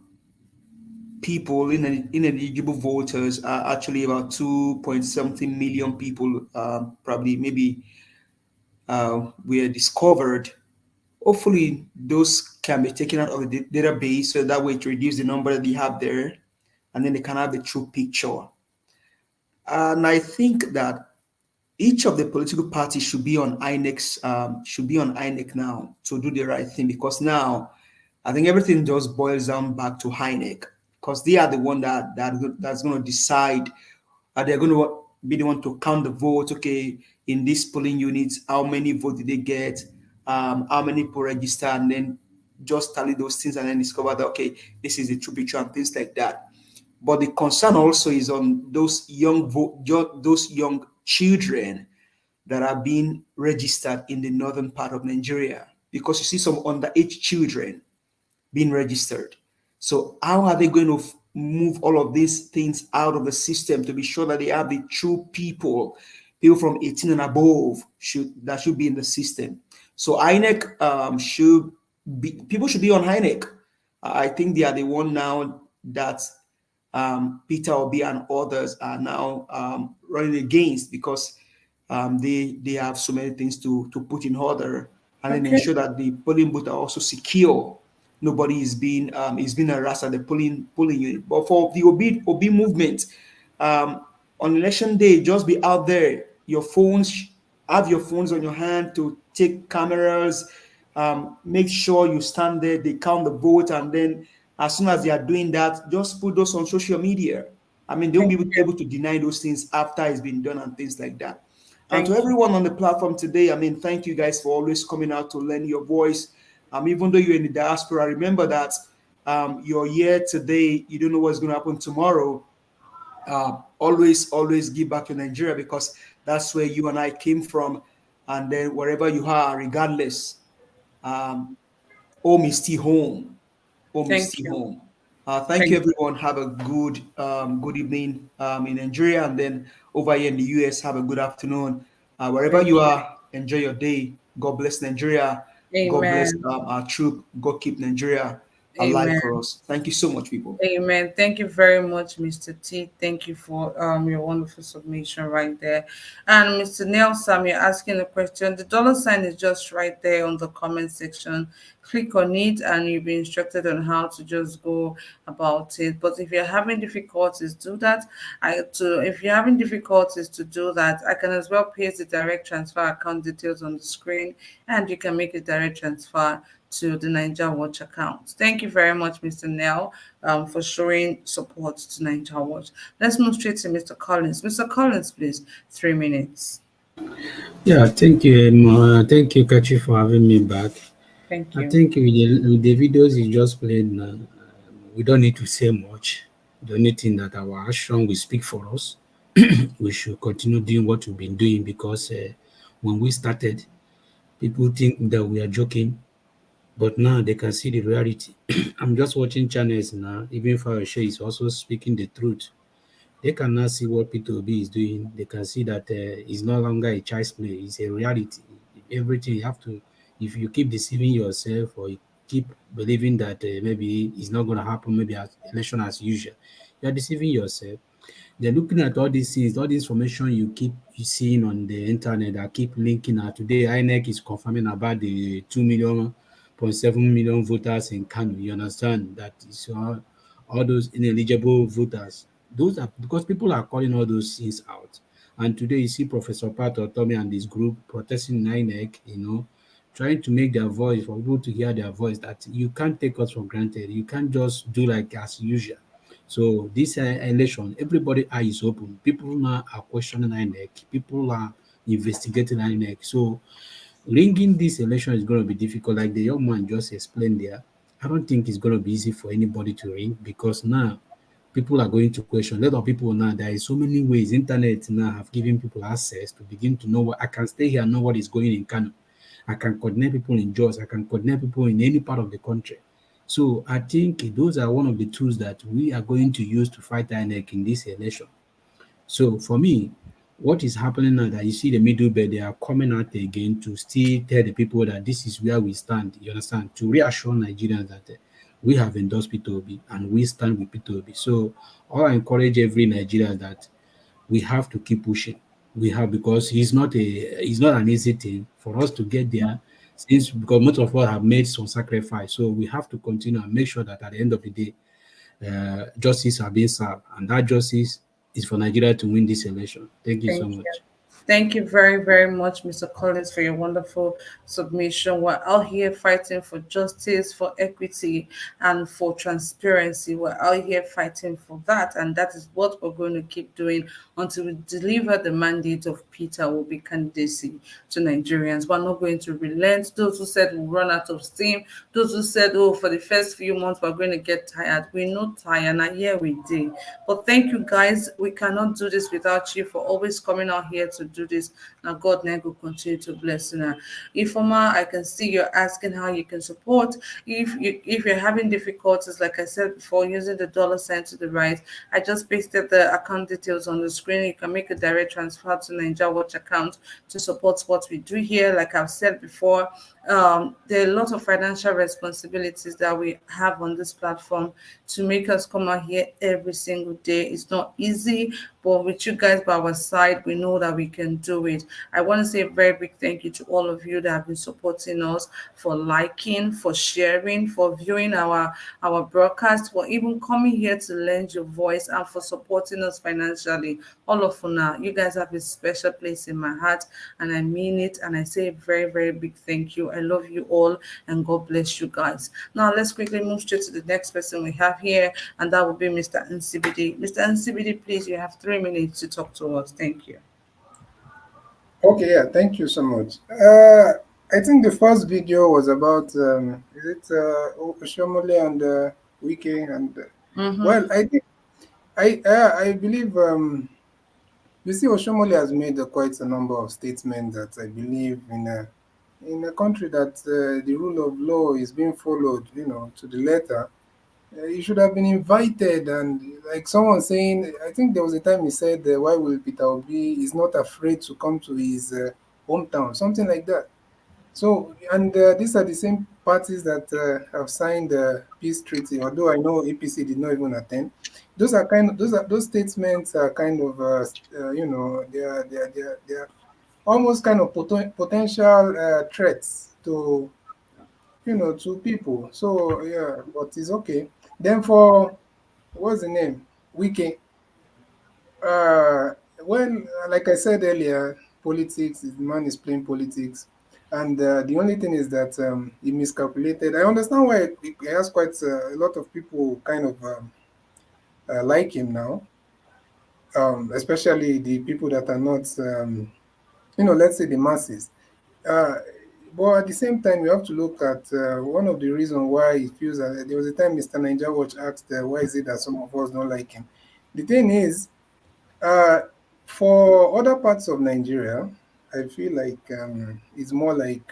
people ineligible voters are actually about 2 point something million people, probably maybe were discovered. Hopefully, those can be taken out of the database so that way it reduce the number that they have there, and then they can have the true picture. And I think that each of the political parties should be on INEC now to do the right thing, because now I think everything just boils down back to INEC, because they are the one that's going to decide. They're going to be the one to count the votes. Okay, in these polling units, how many votes did they get? How many people register, and then just tally those things, and then discover that okay, this is the true picture and things like that. But the concern also is on those those young children that are being registered in the northern part of Nigeria, because you see some underage children being registered. So how are they going to move all of these things out of the system to be sure that they have the true people from 18 and above that should be in the system? So INEC should be, people should be on INEC. I think they are the one now that Peter Obi and others are now running against, because they have so many things to put in order, and then Okay. ensure that the polling booth are also secure. Nobody is being harassed at the polling unit. But for the Obi movement, on election day, just be out there. Have your phones on your hand to take cameras. Make sure you stand there. They count the vote, and then as soon as they are doing that, just put those on social media. I mean, they'll Thank be you. able to deny those things after it's been done and things like that. And to Thank you. everyone on the platform today, I mean, thank you guys for always coming out to lend your voice. Even though you're in the diaspora, remember that you're here today. You don't know what's going to happen tomorrow. Always give back to Nigeria, because that's where you and I came from. And then wherever you are, regardless, um, home is still home. Home is Thank still you. home. Thank you, Thank everyone. Have a good evening in Nigeria, and then over here in the US, have a good afternoon. Wherever you. you are, enjoy your day. God bless Nigeria. God bless Amen. our troop. God keep Nigeria alive Amen. for us. Thank you so much, people. Amen. Thank you very much, Mr. T. Thank you for your wonderful submission right there. And Mr. Nelson, you're asking a question. The dollar sign is just right there on the comment section. Click on it and you'll be instructed on how to just go about it. But if you're having difficulties, do that. If you're having difficulties to do that, I can as well paste the direct transfer account details on the screen, and you can make a direct transfer to the Niger Watch account. Thank you very much, Mr. Nell, for showing support to Niger Watch. Let's move straight to Mr. Collins. Mr. Collins, please, 3 minutes. Yeah, thank you, Kachi, for having me back. Thank I you. think with the videos you just played now, we don't need to say much. The only thing that our action will speak for us. We should continue doing what we've been doing, because when we started, people think that we are joking, but now they can see the reality. I'm just watching channels now. Even Fayoshe is also speaking the truth. They can now see what P2B is doing. They can see that it's no longer a child's play. It's a reality. Everything you have to, if you keep deceiving yourself, or you keep believing that maybe it's not going to happen, maybe as election as usual, you're deceiving yourself. They're looking at all these things, all the information you seeing on the internet that keep linking out. Today, INEC is confirming about the 2.7 million voters in Kano. You understand that is all those ineligible voters. Those are because people are calling all those things out. And today you see Professor Pat Tommy and this group protesting in INEC, trying to make their voice, for people to hear their voice, that you can't take us for granted. You can't just do like as usual. So this election, everybody eye is open. People now are questioning INEC. People are investigating INEC. So ringing this election is going to be difficult. Like the young man just explained there, I don't think it's going to be easy for anybody to ring, because now people are going to question. A lot of people now, there is so many ways. Internet now have given people access to begin to know what I can stay here and know what is going in Kano. I can coordinate people in Jos. I can coordinate people in any part of the country. So I think those are one of the tools that we are going to use to fight INEC in this election. So for me, what is happening now that you see the middle belt, they are coming out again to still tell the people that this is where we stand. You understand? To reassure Nigerians that we have endorsed Peter Obi and we stand with Peter Obi. So all I encourage every Nigerian that we have to keep pushing. We have, because he's not an easy thing for us to get there, since because most of us have made some sacrifice. So we have to continue and make sure that at the end of the day, justice are being served, and that justice is for Nigeria to win this election. Thank you so Thank you. much. Thank you very, very much, Mr. Collins, for your wonderful submission. We're out here fighting for justice, for equity, and for transparency. We're out here fighting for that, and that is what we're going to keep doing until we deliver the mandate of Peter Obi candidacy to Nigerians. We're not going to relent. Those who said we'll run out of steam, those who said, oh, for the first few months we're going to get tired. We're not tired, and here we did. But thank you, guys. We cannot do this without you for always coming out here to do this. Now, God will continue to bless you. Now, Ifoma, I can see you're asking how you can support. If you're having difficulties, like I said before, using the $ to the right, I just pasted the account details on the screen. You can make a direct transfer to Nigeria Watch account to support what we do here. Like I've said before, there are a lot of financial responsibilities that we have on this platform to make us come out here every single day. It's not easy, but with you guys by our side, we know that we can do it. I want to say a very big thank you to all of you that have been supporting us, for liking, for sharing, for viewing our broadcast, for even coming here to lend your voice, and for supporting us financially. All of you now, you guys have a special place in my heart, and I mean it. And I say a very, very big thank you. I love you all, and God bless you guys. Now, let's quickly move straight to the next person we have here, and that will be Mr. NCBD. Mr. NCBD, please, you have 3 minutes to talk to us. Thank you. Okay, yeah, thank you so much. I think the first video was about is it Oshomole and Wike and well, I think I believe you see Oshomole has made quite a number of statements that I believe in a country that the rule of law is being followed, to the letter. You should have been invited, and like someone saying, I think there was a time he said, "Why will Peter Obi is not afraid to come to his hometown?" Something like that. So, and these are the same parties that have signed the peace treaty. Although I know APC did not even attend. Those statements are kind of they are almost kind of potential threats to to people. So yeah, but it's okay. Then for what's the name? Wiki. Well, like I said earlier, politics is the man is playing politics, and the only thing is that he miscalculated. I understand why he has quite a lot of people kind of like him now, especially the people that are not, let's say the masses. Uh, but at the same time, you have to look at one of the reasons why he feels that there was a time Mr. Niger Watch asked, why is it that some of us don't like him? The thing is, uh, for other parts of Nigeria, I feel like it's more like,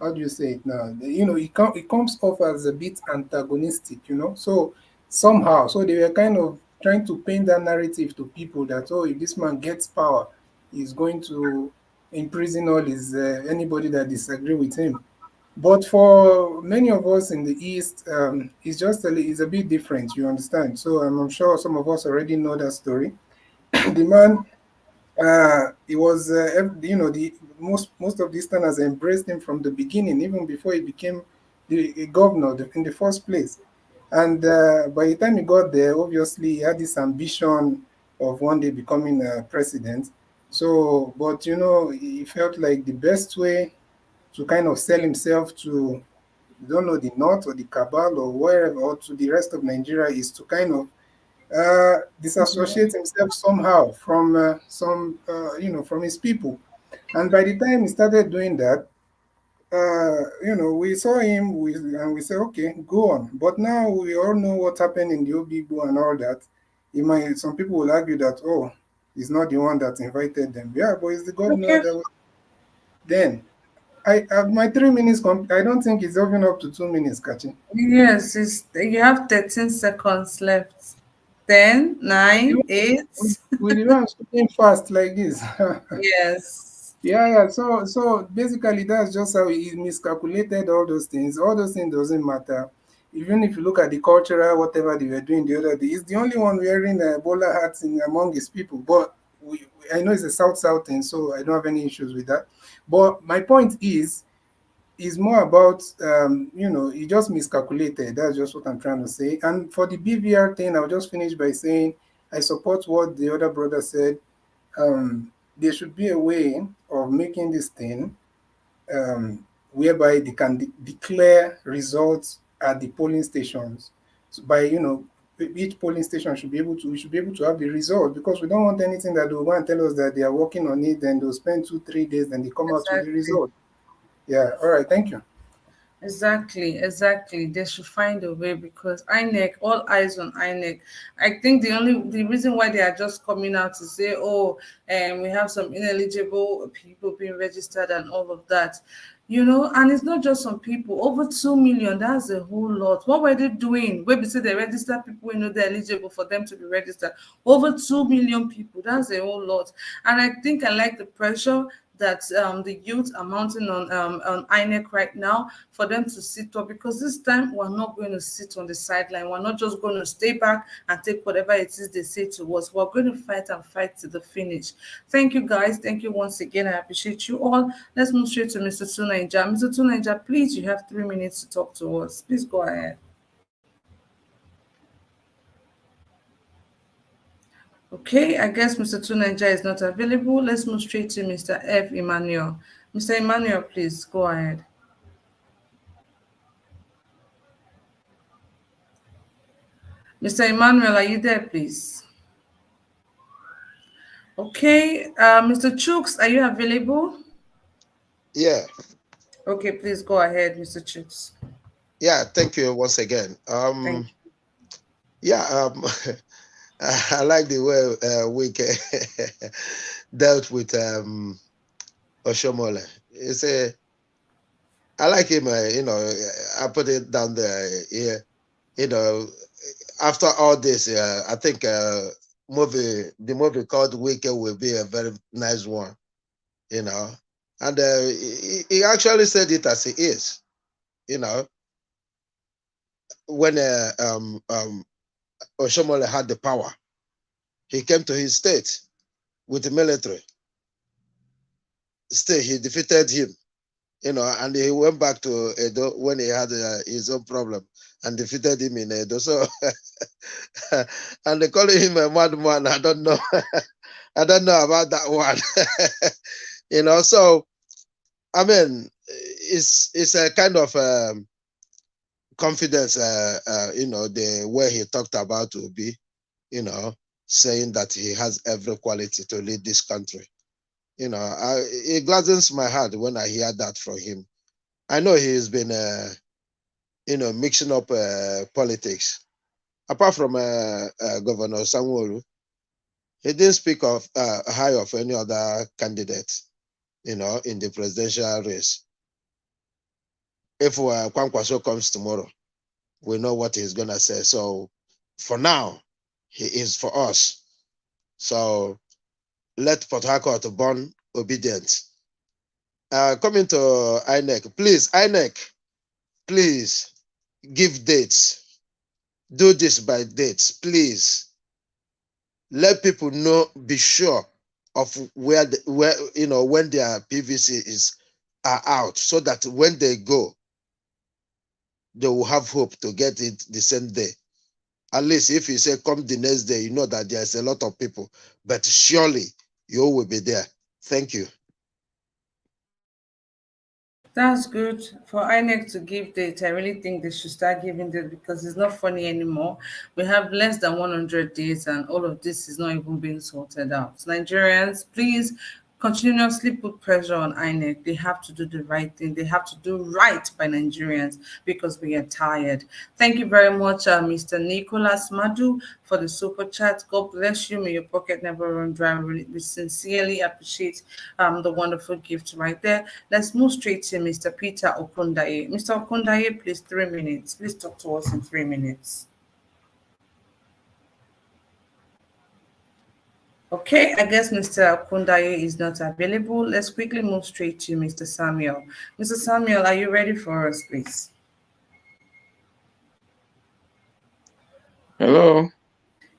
how do you say it now? It comes off as a bit antagonistic, So somehow, so they were kind of trying to paint that narrative to people that, oh, if this man gets power, he's going to imprison all his anybody that disagree with him. But for many of us in the East, it's a bit different, you understand? So I'm sure some of us already know that story. The man, he was, the most of the Easterners embraced him from the beginning, even before he became the governor in the first place. And by the time he got there, obviously he had this ambition of one day becoming president. So, but he felt like the best way to kind of sell himself to, I don't know, the North or the Cabal or wherever, or to the rest of Nigeria, is to kind of disassociate himself somehow from from his people. And by the time he started doing that, we saw him, and we said, okay, go on. But now we all know what happened in the Obigbo and all that. Some people will argue that, oh, he's not the one that invited them. Yeah, but he's the governor Okay. that was then. I have my 3 minutes. I don't think it's even up to 2 minutes, Kachi. Yes, you have 13 seconds left. 10, 9, 8. With the one speaking fast like this. Yes. Yeah. So basically, that's just how he miscalculated all those things. All those things doesn't matter. Even if you look at the cultural, whatever they were doing the other day, he's the only one wearing bowler hats among his people. But I know it's a South thing, so I don't have any issues with that. But my point is more about he just miscalculated. That's just what I'm trying to say. And for the BVR thing, I'll just finish by saying I support what the other brother said. There should be a way of making this thing whereby they can declare results at the polling stations. So by each polling station should be able to we should be able to have the result, because we don't want anything that they'll go and tell us that they are working on it, then they'll spend 2-3 days, then they come out with the Exactly. result. Yeah, all right, thank you. Exactly. They should find a way, because INEC, all eyes on INEC. I think the reason why they are just coming out to say, oh, and we have some ineligible people being registered and all of that. And it's not just some people, over 2 million, that's a whole lot. What were they doing? Where they say they register people, they're eligible for them to be registered. Over 2 million people, that's a whole lot. And I think I like the pressure that the youth are mounting on INEC right now for them to sit up, because this time we're not going to sit on the sideline. We're not just going to stay back and take whatever it is they say to us. We're going to fight and fight to the finish. Thank you, guys. Thank you once again. I appreciate you all. Let's move straight to Mr. Tunaija. Mr. Tunaija, please, you have 3 minutes to talk to us. Please go ahead. Okay, I guess Mr. Tunaija is not available. Let's move straight to Mr. F. Emmanuel. Mr. Emmanuel, please go ahead. Mr. Emmanuel, are you there, please? Okay, Mr. Chooks, are you available? Yeah, Okay, please go ahead, Mr. Chooks. yeah. Thank you once again. Thank you. Yeah. I like the way Wike dealt with Oshomole. I like him. I put it down there. Yeah, after all this, I think the movie called Wike will be a very nice one. And he actually said it as it is. When Oshomole had the power, he came to his state with the military. Still, he defeated him, and he went back to Edo when he had his own problem and defeated him in Edo. So, and they calling him a madman. I don't know. I don't know about that one. So, I mean, it's a kind of confidence, the way he talked about to be, saying that he has every quality to lead this country. It gladdens my heart when I hear that from him. I know he's been, mixing up politics. Apart from Governor Sanwo-Olu, he didn't speak of high of any other candidate, in the presidential race. If Kwankwaso comes tomorrow, we know what he's gonna say. So, for now, he is for us. So, let Port Harcourt born obedient. Coming to INEC, please, INEC, please give dates. Do this by dates, please. Let people know, be sure of where when their PVC are out, so that when they go, they will have hope to get it the same day. At least if you say come the next day, you know that there's a lot of people, but surely you will be there. Thank you. That's good for INEC to give date. I really think they should start giving date, because it's not funny anymore. We have less than 100 days and all of this is not even being sorted out. Nigerians, please continuously put pressure on INEC. They have to do the right thing. They have to do right by Nigerians, because we are tired. Thank you very much, Mr. Nicholas Madu, for the super chat. God bless you. May your pocket never run dry. We sincerely appreciate the wonderful gift right there. Let's move straight to Mr. Peter Okundaye. Mr. Okundaye, please, 3 minutes. Please talk to us in 3 minutes. Okay, I guess Mr. Kundaye is not available. Let's quickly move straight to Mr. Samuel. Mr. Samuel, are you ready for us, please? Hello.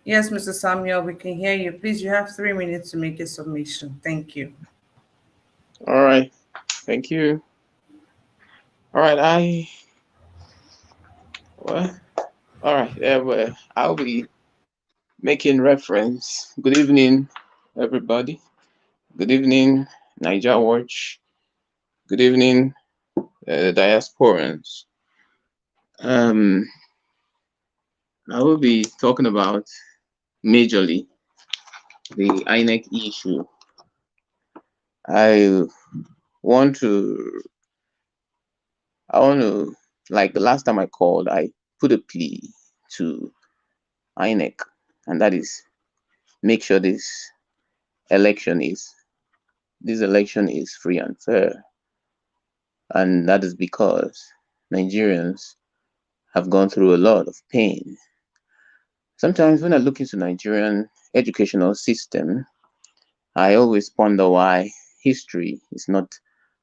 Yes, Mr. Samuel, we can hear you. Please, you have 3 minutes to make a submission. Thank you. All right. Thank you. All right. Well, all right. Well, I'll be making reference. Good evening, everybody. Good evening, Niger Watch. Good evening, diasporans. Um, I will be talking about majorly the INEC issue. I want to, like the last time I called, I put a plea to INEC, and that is make sure election is this election is free and fair. And that is because Nigerians have gone through a lot of pain. Sometimes when I look into Nigerian educational system, I always ponder why history is not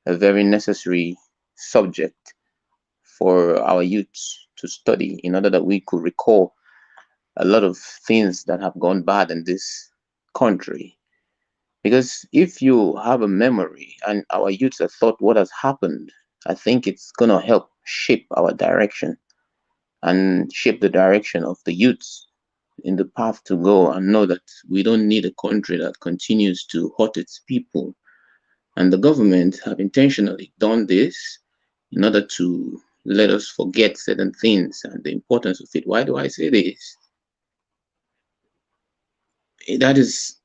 a very necessary subject for our youths to study in order that we could recall a lot of things that have gone bad in this country. Because if you have a memory and our youths have thought what has happened, I think it's going to help shape our direction and shape the direction of the youths in the path to go and know that we don't need a country that continues to hurt its people. And the government have intentionally done this in order to let us forget certain things and the importance of it. Why do I say this? That is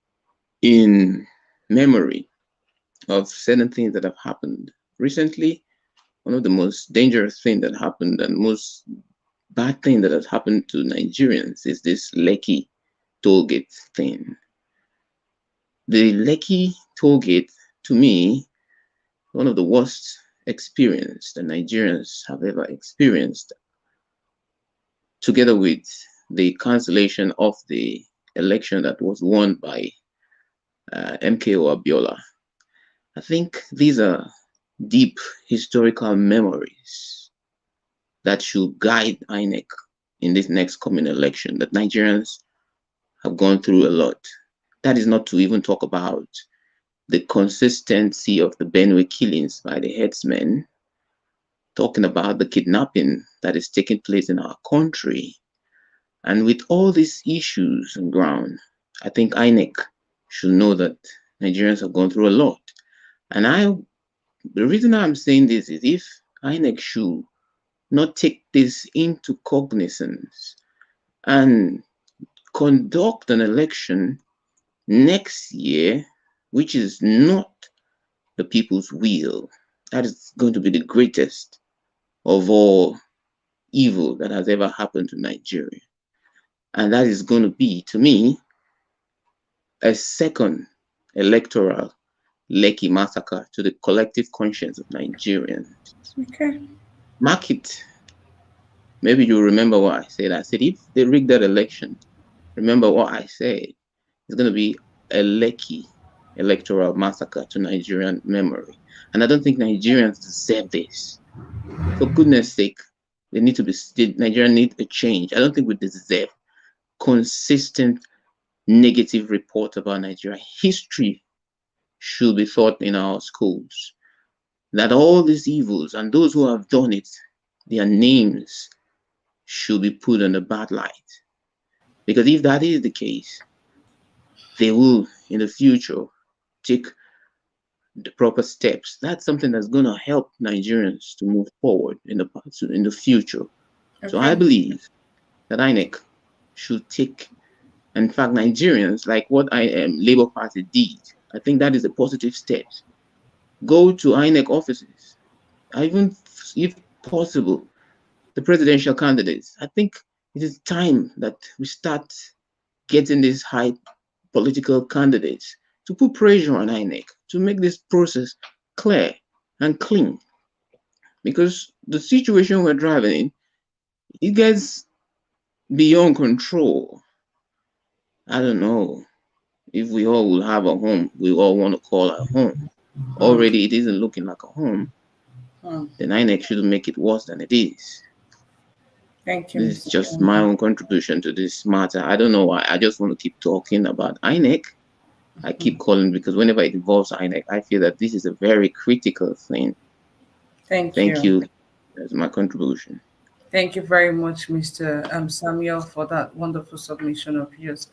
in memory of certain things that have happened recently. One of the most dangerous things that happened and most bad thing that has happened to Nigerians is this Lekki tollgate thing. The Lekki tollgate, to me, one of the worst experience that Nigerians have ever experienced, together with the cancellation of the election that was won by MKO Abiola. I think these are deep historical memories that should guide INEC in this next coming election, that Nigerians have gone through a lot. That is not to even talk about the consistency of the Benue killings by the headsmen, talking about the kidnapping that is taking place in our country. And with all these issues on ground, I think INEC should know that Nigerians have gone through a lot. And the reason I'm saying this is if INEC should not take this into cognizance and conduct an election next year, which is not the people's will, that is going to be the greatest of all evil that has ever happened to Nigeria. And that is going to be, to me, a second electoral Lekki massacre to the collective conscience of Nigerians. Okay. Mark it. Maybe you remember what I said. I said, if they rig that election, remember what I said. It's going to be a Lekki electoral massacre to Nigerian memory. And I don't think Nigerians deserve this. For goodness sake, Nigeria need a change. I don't think we deserve consistent negative report about Nigeria. History should be taught in our schools. That all these evils and those who have done it, their names should be put in a bad light. Because if that is the case, they will, in the future, take the proper steps. That's something that's going to help Nigerians to move forward in the future. Okay. So I believe that INEC should take, in fact, Nigerians, like what Labour Party did, I think that is a positive step. Go to INEC offices, even if possible, the presidential candidates. I think it is time that we start getting these high political candidates to put pressure on INEC to make this process clear and clean. Because the situation we're driving in, it gets beyond control. I don't know. If we all will have a home, we all want to call our home. Already it isn't looking like a home. Then INEC shouldn't make it worse than it is. Thank you, This is Mr. just my own contribution to this matter. I don't know why. I just want to keep talking about INEC. I keep calling because whenever it involves INEC, I feel that this is a very critical thing. Thank Thank you. you. That's my contribution. Thank you very much, Mr. Samuel, for that wonderful submission of yours.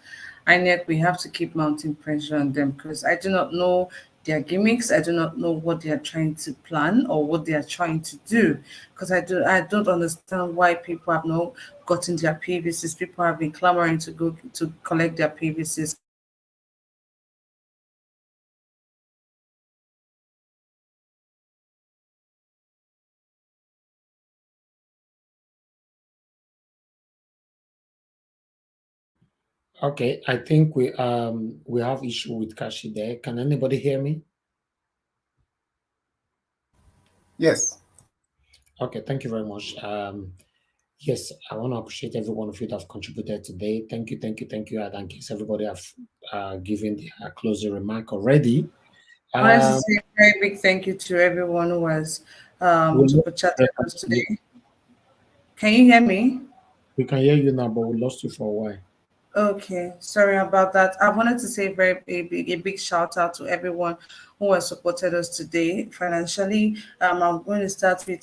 INEC, we have to keep mounting pressure on them because I do not know their gimmicks. I do not know what they are trying to plan or what they are trying to do because I don't understand why people have not gotten their PVCs. People have been clamoring to go to collect their PVCs. Okay, I think we have issue with Kashi there. Can anybody hear me? Yes. Okay, thank you very much. Yes, I want to appreciate every one of you that have contributed today. Thank you, thank you, thank you. And I guess everybody have given their closing remark already. I wanted to say a very big thank you to everyone who has super chatted us today. Can you hear me? We can hear you now, but we lost you for a while. Okay, sorry about that. I wanted to say a big shout out to everyone who has supported us today financially. I'm going to start with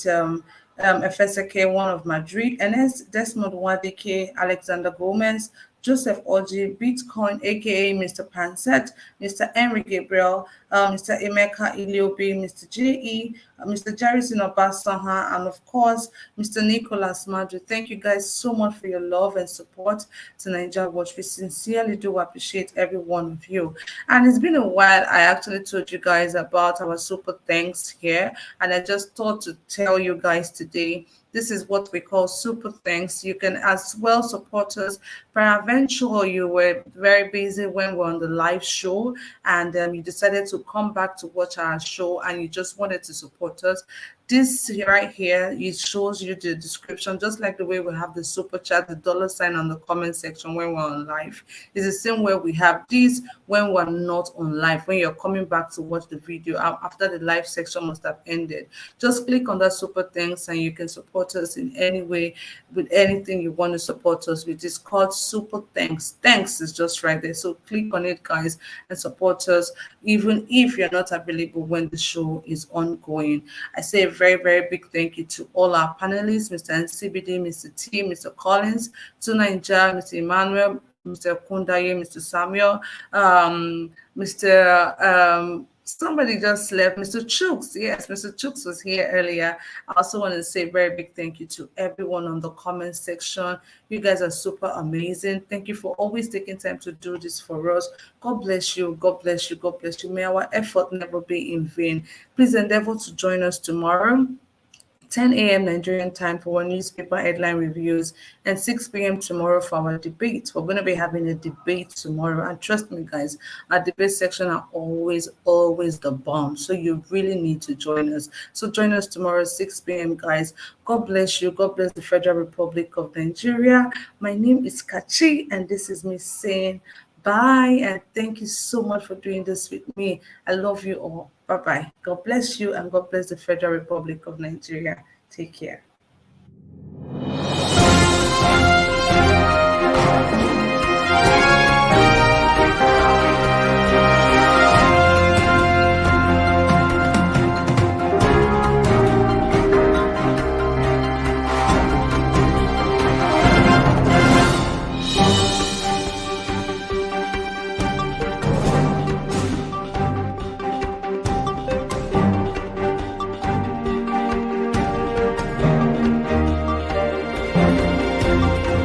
FSK, one of Madrid, Enes, Desmond Wadike, Alexander Gomez, Joseph Oji, Bitcoin, aka Mr. Panset, Mr. Henry Gabriel, Mr. Emeka Iliobi, Mr. J.E., Mr. Jarrison Obasaha, and of course, Mr. Nicholas Madrid. Thank you guys so much for your love and support to Niger Watch. We sincerely do appreciate every one of you. And it's been a while. I actually told you guys about our super thanks here, and I just thought to tell you guys today. This is what we call super thanks. You can as well support us. Peradventure, you were very busy when we're on the live show and you decided to come back to watch our show and you just wanted to support us. This right here, it shows you the description, just like the way we have the super chat, the dollar sign on the comment section when we're on live. It's the same way we have this when we're not on live, when you're coming back to watch the video after the live section must have ended. Just click on that super thanks and you can support us in any way with anything you want to support us with. It's called super thanks. Thanks is just right there. So click on it, guys, and support us, even if you're not available when the show is ongoing. I say a very, very big thank you to all our panelists, Mr. NCBD, Mr. T, Mr. Collins, Tunanja, Mr. Emmanuel, Mr. Kundaye, Mr. Samuel, somebody just left, Mr. Chooks. Yes, Mr. Chooks was here earlier. I also want to say a very big thank you to everyone on the comment section. You guys are super amazing. Thank you for always taking time to do this for us. God bless you. God bless you. God bless you. May our effort never be in vain. Please endeavor to join us tomorrow, 10 a.m. Nigerian time for our newspaper headline reviews, and 6 p.m. tomorrow for our debate. We're going to be having a debate tomorrow. And trust me, guys, our debate section are always the bomb. So you really need to join us. So join us tomorrow, 6 p.m., guys. God bless you. God bless the Federal Republic of Nigeria. My name is Kachi, and this is me saying bye. And thank you so much for doing this with me. I love you all. Bye-bye. God bless you and God bless the Federal Republic of Nigeria. Take care.